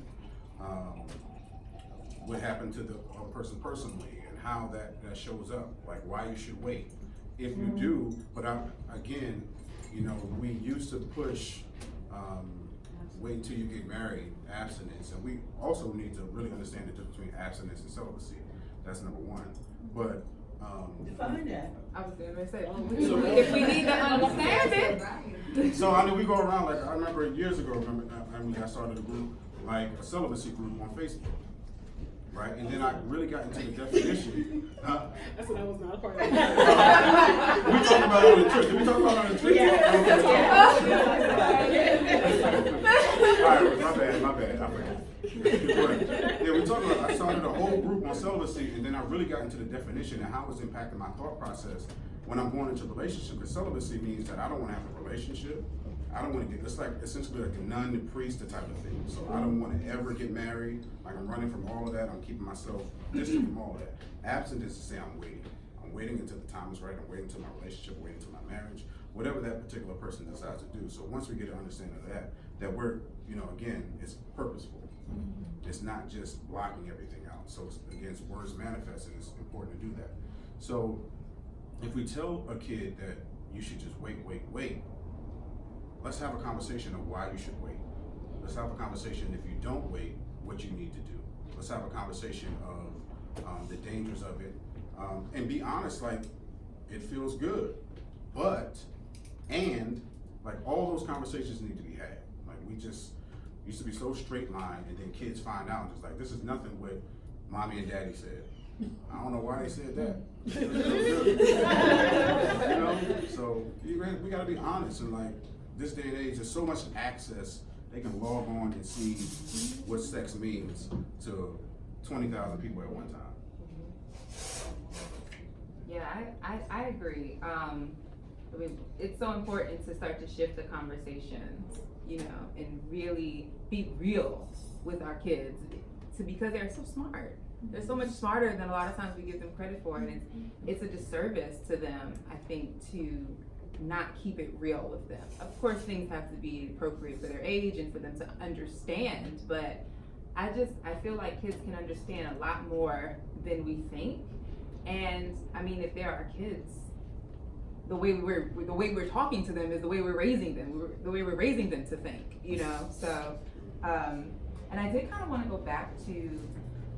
what happened to the person personally, and how that shows up, like why you should wait. If you do, but again, you know, we used to push wait until you get married, abstinence, and we also need to really understand the difference between abstinence and celibacy. That's number one. But define that. I was gonna say, if we need to understand it. So I mean, we go around, like, I remember years ago, I started a group, like a celibacy group on Facebook, right? And then I really got into the definition. That's what I was not a part of. We talked about it on the trip. Did we talk about it on the trip? All right, my bad. I forgot. But, yeah, we talked about, I started a whole group on celibacy, and then I really got into the definition and how it's impacting my thought process when I'm going into a relationship. Because celibacy means that I don't want to have a relationship. I don't want to get, it's like essentially like a nun, the priest, the type of thing. So I don't want to ever get married. Like, I'm running from all of that. I'm keeping myself distant from all of that. Abstinence is to say I'm waiting. I'm I'm waiting until the time is right. I'm waiting until my relationship, waiting until my marriage, whatever that particular person decides to do. So once we get an understanding of that we're, again, it's purposeful. It's not just blocking everything out. So again, it's words manifesting. It's important to do that. So if we tell a kid that you should just wait, let's have a conversation of why you should wait. Let's have a conversation, if you don't wait, what you need to do. Let's have a conversation of the dangers of it, and be honest, like, it feels good, and all those conversations need to be had. Like, we just used to be so straight line, and then kids find out, and just like, this is nothing what mommy and daddy said. I don't know why they said that. So we gotta be honest, and like, this day and age, there's so much access. They can log on and see what sex means to 20,000 people at one time. Yeah, I agree. I mean, it's so important to start to shift the conversations, and really be real with our kids, because they're so smart. They're so much smarter than a lot of times we give them credit for, and it's a disservice to them, I think, to not keep it real with them. Of course, things have to be appropriate for their age and for them to understand, but I feel like kids can understand a lot more than we think. And I mean, if they're our kids, the way we're talking to them is the way we're raising them. The way we're raising them to think, So, and I did kind of want to go back to,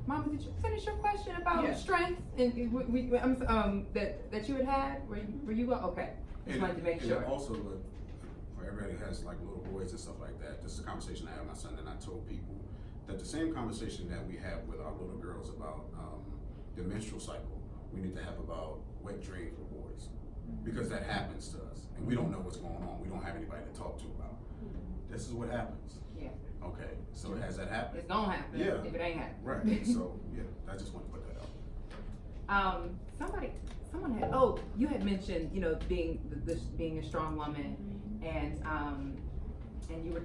Mama, did you finish your question about strength and that you had? Were you okay? Just wanted to make sure. And also, for everybody who has like little boys and stuff like that, this is a conversation I had with my son, and I told people that the same conversation that we have with our little girls about the menstrual cycle, we need to have about wet dreams with boys, because that happens to us, and we don't know what's going on. We don't have anybody to talk to about. This is what happens. Yeah. Okay, so has that happened? It's gonna happen. Yeah. If it ain't happened. Right. So yeah, I just want to put that out. Someone had, you had mentioned, being a strong woman, and you were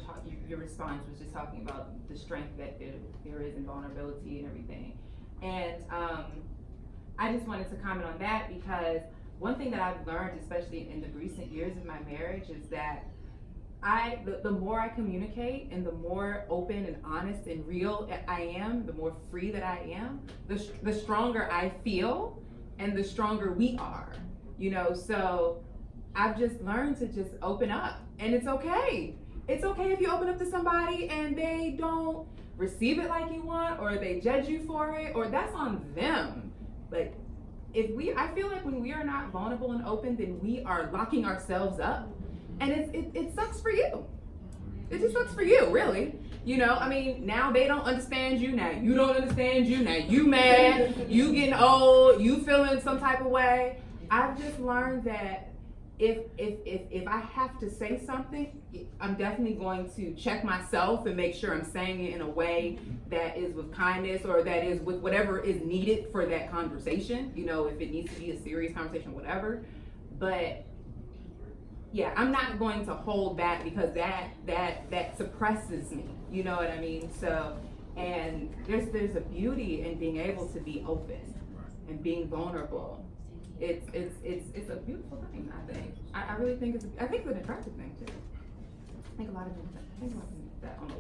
your response was just talking about the strength that there is in vulnerability and everything. And I just wanted to comment on that, because one thing that I've learned, especially in the recent years of my marriage, is that the more I communicate and the more open and honest and real I am, the more free that I am, the stronger I feel and the stronger we are, so I've just learned to just open up, and it's okay. It's okay if you open up to somebody and they don't receive it like you want, or they judge you for it, or that's on them. Like, I feel like when we are not vulnerable and open, then we are locking ourselves up. And it sucks for you. It just sucks for you, really. I mean, now they don't understand you. Now you don't understand you. Now you mad. You getting old. You feeling some type of way. I've just learned that if I have to say something, I'm definitely going to check myself and make sure I'm saying it in a way that is with kindness, or that is with whatever is needed for that conversation. If it needs to be a serious conversation, whatever. But yeah, I'm not going to hold back, because that suppresses me. You know what I mean? So, and there's a beauty in being able to be open and being vulnerable. It's a beautiful thing, I think. I really think it's an attractive thing too. I think a lot of people think that on the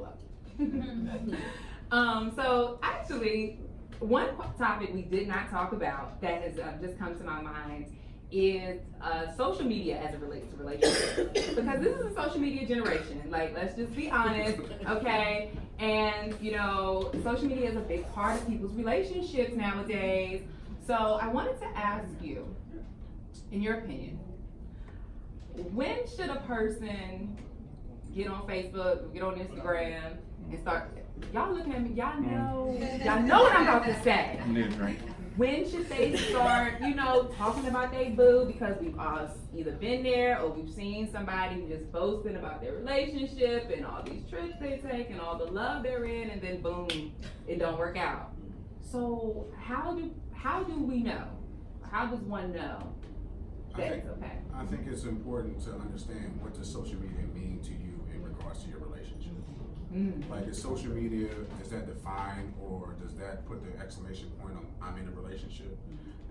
level. So actually, one topic we did not talk about that has just come to my mind is social media as it relates to relationships, because this is a social media generation. Like, let's just be honest, okay? And social media is a big part of people's relationships nowadays. So I wanted to ask you, in your opinion, when should a person get on Facebook, get on Instagram, and start? Y'all looking at me, y'all know what I'm about to say. When should they start, talking about their boo? Because we've all either been there, or we've seen somebody just boasting about their relationship and all these trips they take and all the love they're in, and then boom, it don't work out. So how do we know? How does one know that it's okay? I think it's important to understand, what does social media mean to you in regards to your relationship. Like, is social media, does that define, or does that put the exclamation point on I'm in a relationship?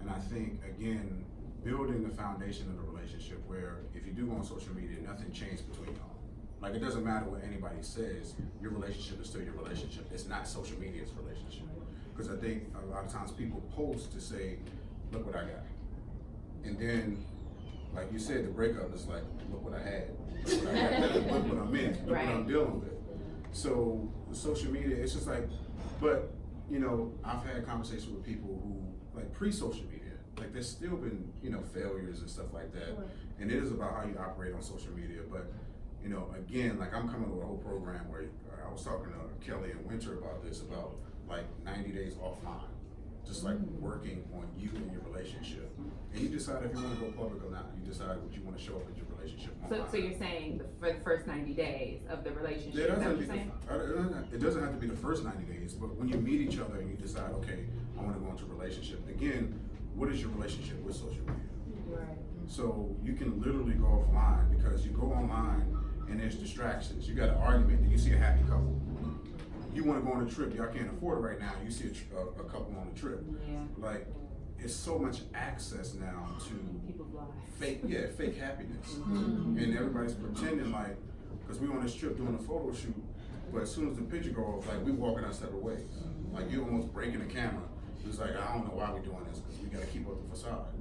And I think, again, building the foundation of the relationship where if you do go on social media, nothing changed between y'all. Like, it doesn't matter what anybody says, your relationship is still your relationship. It's not social media's relationship. Because I think a lot of times people post to say, look what I got. And then, like you said, the breakup is like, look what I had. Look what I got. Look what I'm in. Look what I'm dealing with. So social media, it's just like, but, you know, I've had conversations with people who, like, pre-social media, like, there's still been, you know, failures and stuff like that. And it is about how you operate on social media. But, you know, again, like, I'm coming with a whole program where I was talking to Kelly and Winter about this, about like 90 days offline, just like working on you and your relationship. And you decide if you want to go public or not. You decide what you want to show up in your relationship. So you're saying for the first 90 days of the relationship, It is that doesn't, what you're saying? it doesn't have to be the first 90 days, but when you meet each other and you decide, okay, I want to go into a relationship. Again, what is your relationship with social media? Right. So you can literally go offline because you go online and there's distractions. You got an argument and you see a happy couple. You want to go on a trip, y'all can't afford it right now. You see a couple on a trip. Yeah. Like, it's so much access now to People's lives. fake happiness. And everybody's pretending like, because we on this trip doing a photo shoot, but as soon as the picture go off, like, we walking our separate ways. Like, you almost breaking the camera. It's like, I don't know why we're doing this, because we got to keep up the facade.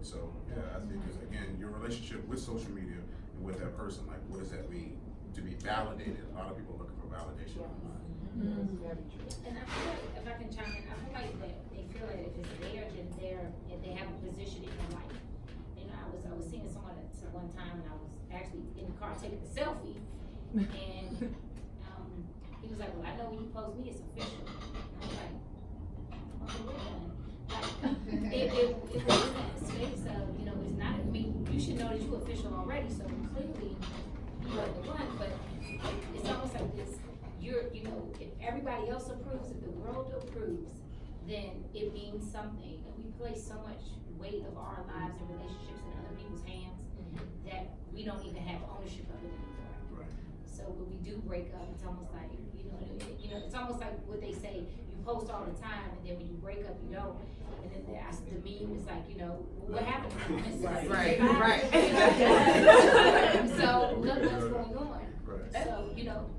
So, yeah, I think it's, again, your relationship with social media and with that person, like, what does that mean? To be validated. A lot of people are looking for validation online. And I feel like, if I can chime in, I feel like that they feel that if it's there, then if they have a position in your life. You know, I was seeing someone at one time, and I was actually in the car taking a selfie, and he was like, "Well, I know when you post me, it's official." And I was like, "Okay, we're done." Like, it was in that space of, you know, it's not. I mean, you should know that you're official already, so clearly you are the one. But it's almost like this. You know, if everybody else approves, if the world approves, then it means something. And we place so much weight of our lives and relationships in other people's hands that we don't even have ownership of it anymore. Right. So when we do break up, it's almost like, you know, it's almost like what they say, you post all the time, and then when you break up, you don't. And then the meme is like, you know, what happened? Right. So look what's going on. Right. So, you know,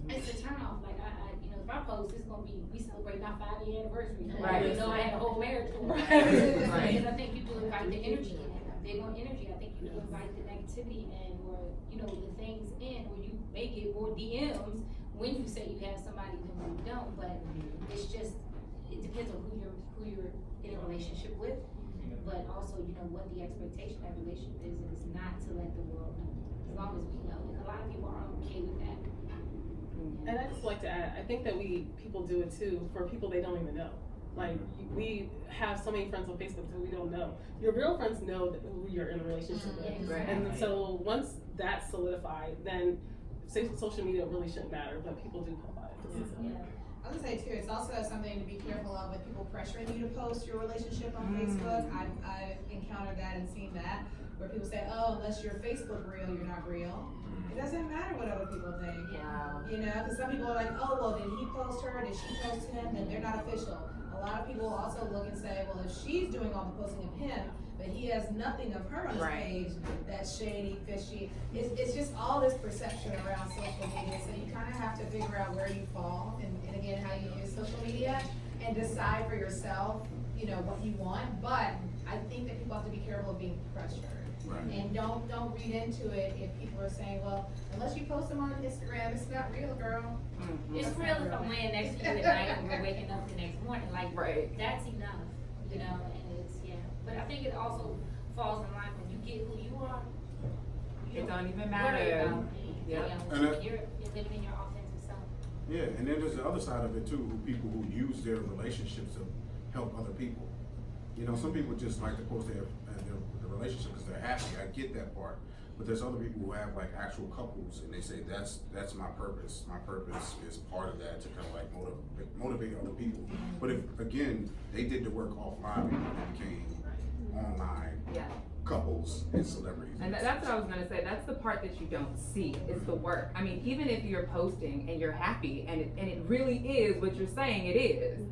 it's a turn off. Like, you know, if I post, it's gonna be, we celebrate our 5-year anniversary. Right. You know, I had a whole marriage. Right. And I think you do invite the energy in. Big on energy. I think you do invite the negativity in, or, you know, the things in where you may get more DMs when you say you have somebody than when you don't. But it's just, it depends on who you're in a relationship with. But also, you know, what the expectation of that relationship is, and it's not to let the world know. As long as we know. And a lot of people are okay with that. And I just like to add, I think that people do it too for people they don't even know. Like, we have so many friends on Facebook that we don't know. Your real friends know who you're in a relationship with. Right. And so once that's solidified, then social media really shouldn't matter, but people do come by it. Yeah. I was gonna say too, it's also something to be careful of with people pressuring you to post your relationship on Facebook. I've encountered that and seen that, where people say, oh, unless you're Facebook real, you're not real. It doesn't matter what other people think. Wow. You know, because some people are like, oh, well, did he post her? Did she post him? Then they're not official. A lot of people also look and say, well, if she's doing all the posting of him, but he has nothing of her on his page, that's shady, fishy. It's just all this perception around social media. So you kind of have to figure out where you fall and again, how you use social media and decide for yourself, you know, what you want. But I think that people have to be careful of being pressured. Right. And don't read into it if people are saying, well, unless you post them on Instagram, it's not real, girl. It's real if I'm laying next to you at night and we're waking up the next morning. Like, that's enough, you know, and it's, yeah. But I think it also falls in line when you get who you are. It don't even worry matter. about anything else. And You're living in your authentic self. Yeah, and then there's the other side of it too, people who use their relationships to help other people. You know, some people just like to post their relationship because they're happy. I get that part. But there's other people who have like actual couples and they say that's my purpose. My purpose is part of that to kind of like motivate other people. But if again they did the work offline before they became online, couples and celebrities. And that's what I was gonna say. That's the part that you don't see. It's the work. I mean, even if you're posting and you're happy and it really is what you're saying it is,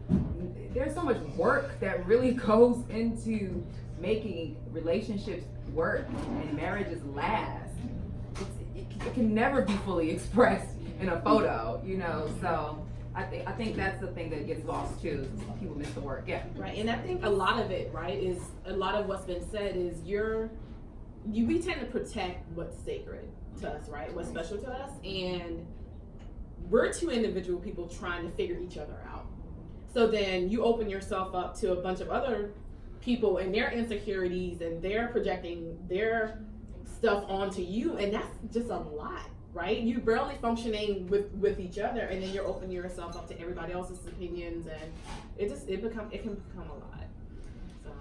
there's so much work that really goes into making relationships work and marriages last. It can never be fully expressed in a photo, you know. So I think that's the thing that gets lost too. People miss the work. Yeah. Right, and I think a lot of it, right, is a lot of what's been said is we tend to protect what's sacred to us, right? What's special to us, and we're two individual people trying to figure each other out. So then you open yourself up to a bunch of other people and their insecurities, and they're projecting their stuff onto you, and that's just a lot, right? You're barely functioning with each other, and then you're opening yourself up to everybody else's opinions, and it can become a lot. So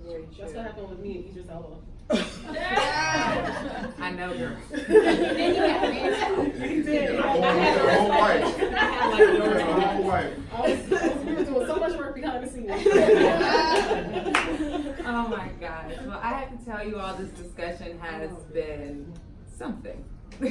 Very true. that's what happened with me and Idris Elba. I know, girl. Your whole wife. Your whole wife. We were doing so much work behind the scenes. Oh my gosh. Well, I have to tell you all, this discussion has been something. I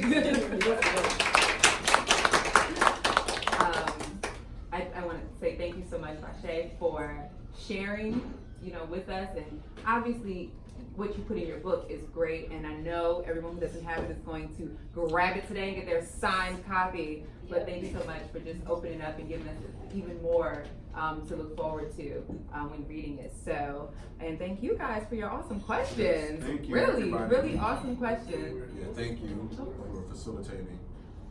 want to say thank you so much, Bashea, for sharing, you know, with us. And obviously, what you put in your book is great. And I know everyone who doesn't have it is going to grab it today and get their signed copy. But thank you so much for just opening up and giving us even more to look forward to when reading it. So, and thank you guys for your awesome questions. Thank you, Really, everybody. really awesome questions. Yeah, thank you for facilitating.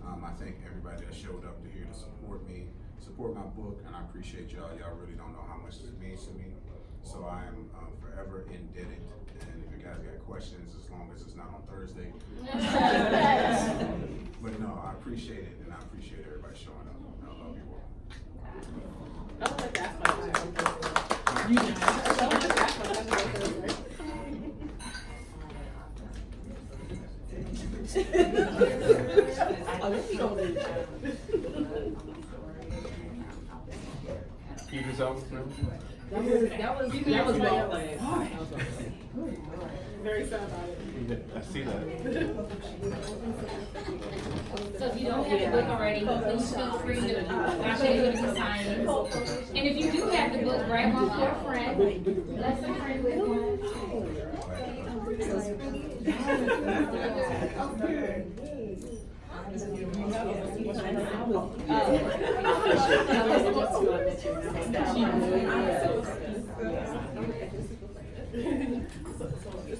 I thank everybody that showed up to here to support me, support my book, and I appreciate y'all. Y'all really don't know how much this means to me. So I am forever indebted. And if you guys got questions, as long as it's not on Thursday. But no, I appreciate it, and I appreciate everybody showing up. I love you all. I would like to ask my question. You I would like to ask my question. Idris Elba, That was very sad about it. I see that. So if you don't have the book already, please feel free to, Bashea is going to be signing. And if you do have the book, grab one for a friend. Let some friend with one.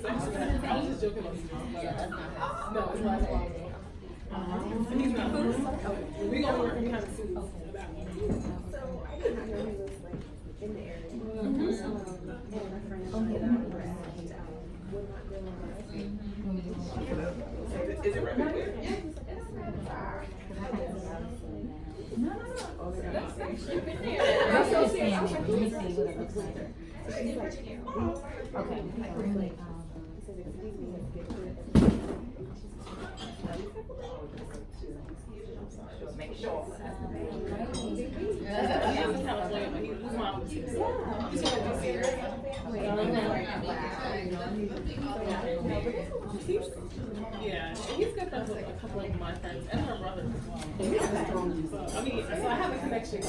I was just joking about you. No, it's not long ago. And he's not we gonna work behind the scenes about Is it right here? Make sure. Yeah, he's good friends with a couple of my friends and her brother as well. So, I mean, so I have a connection.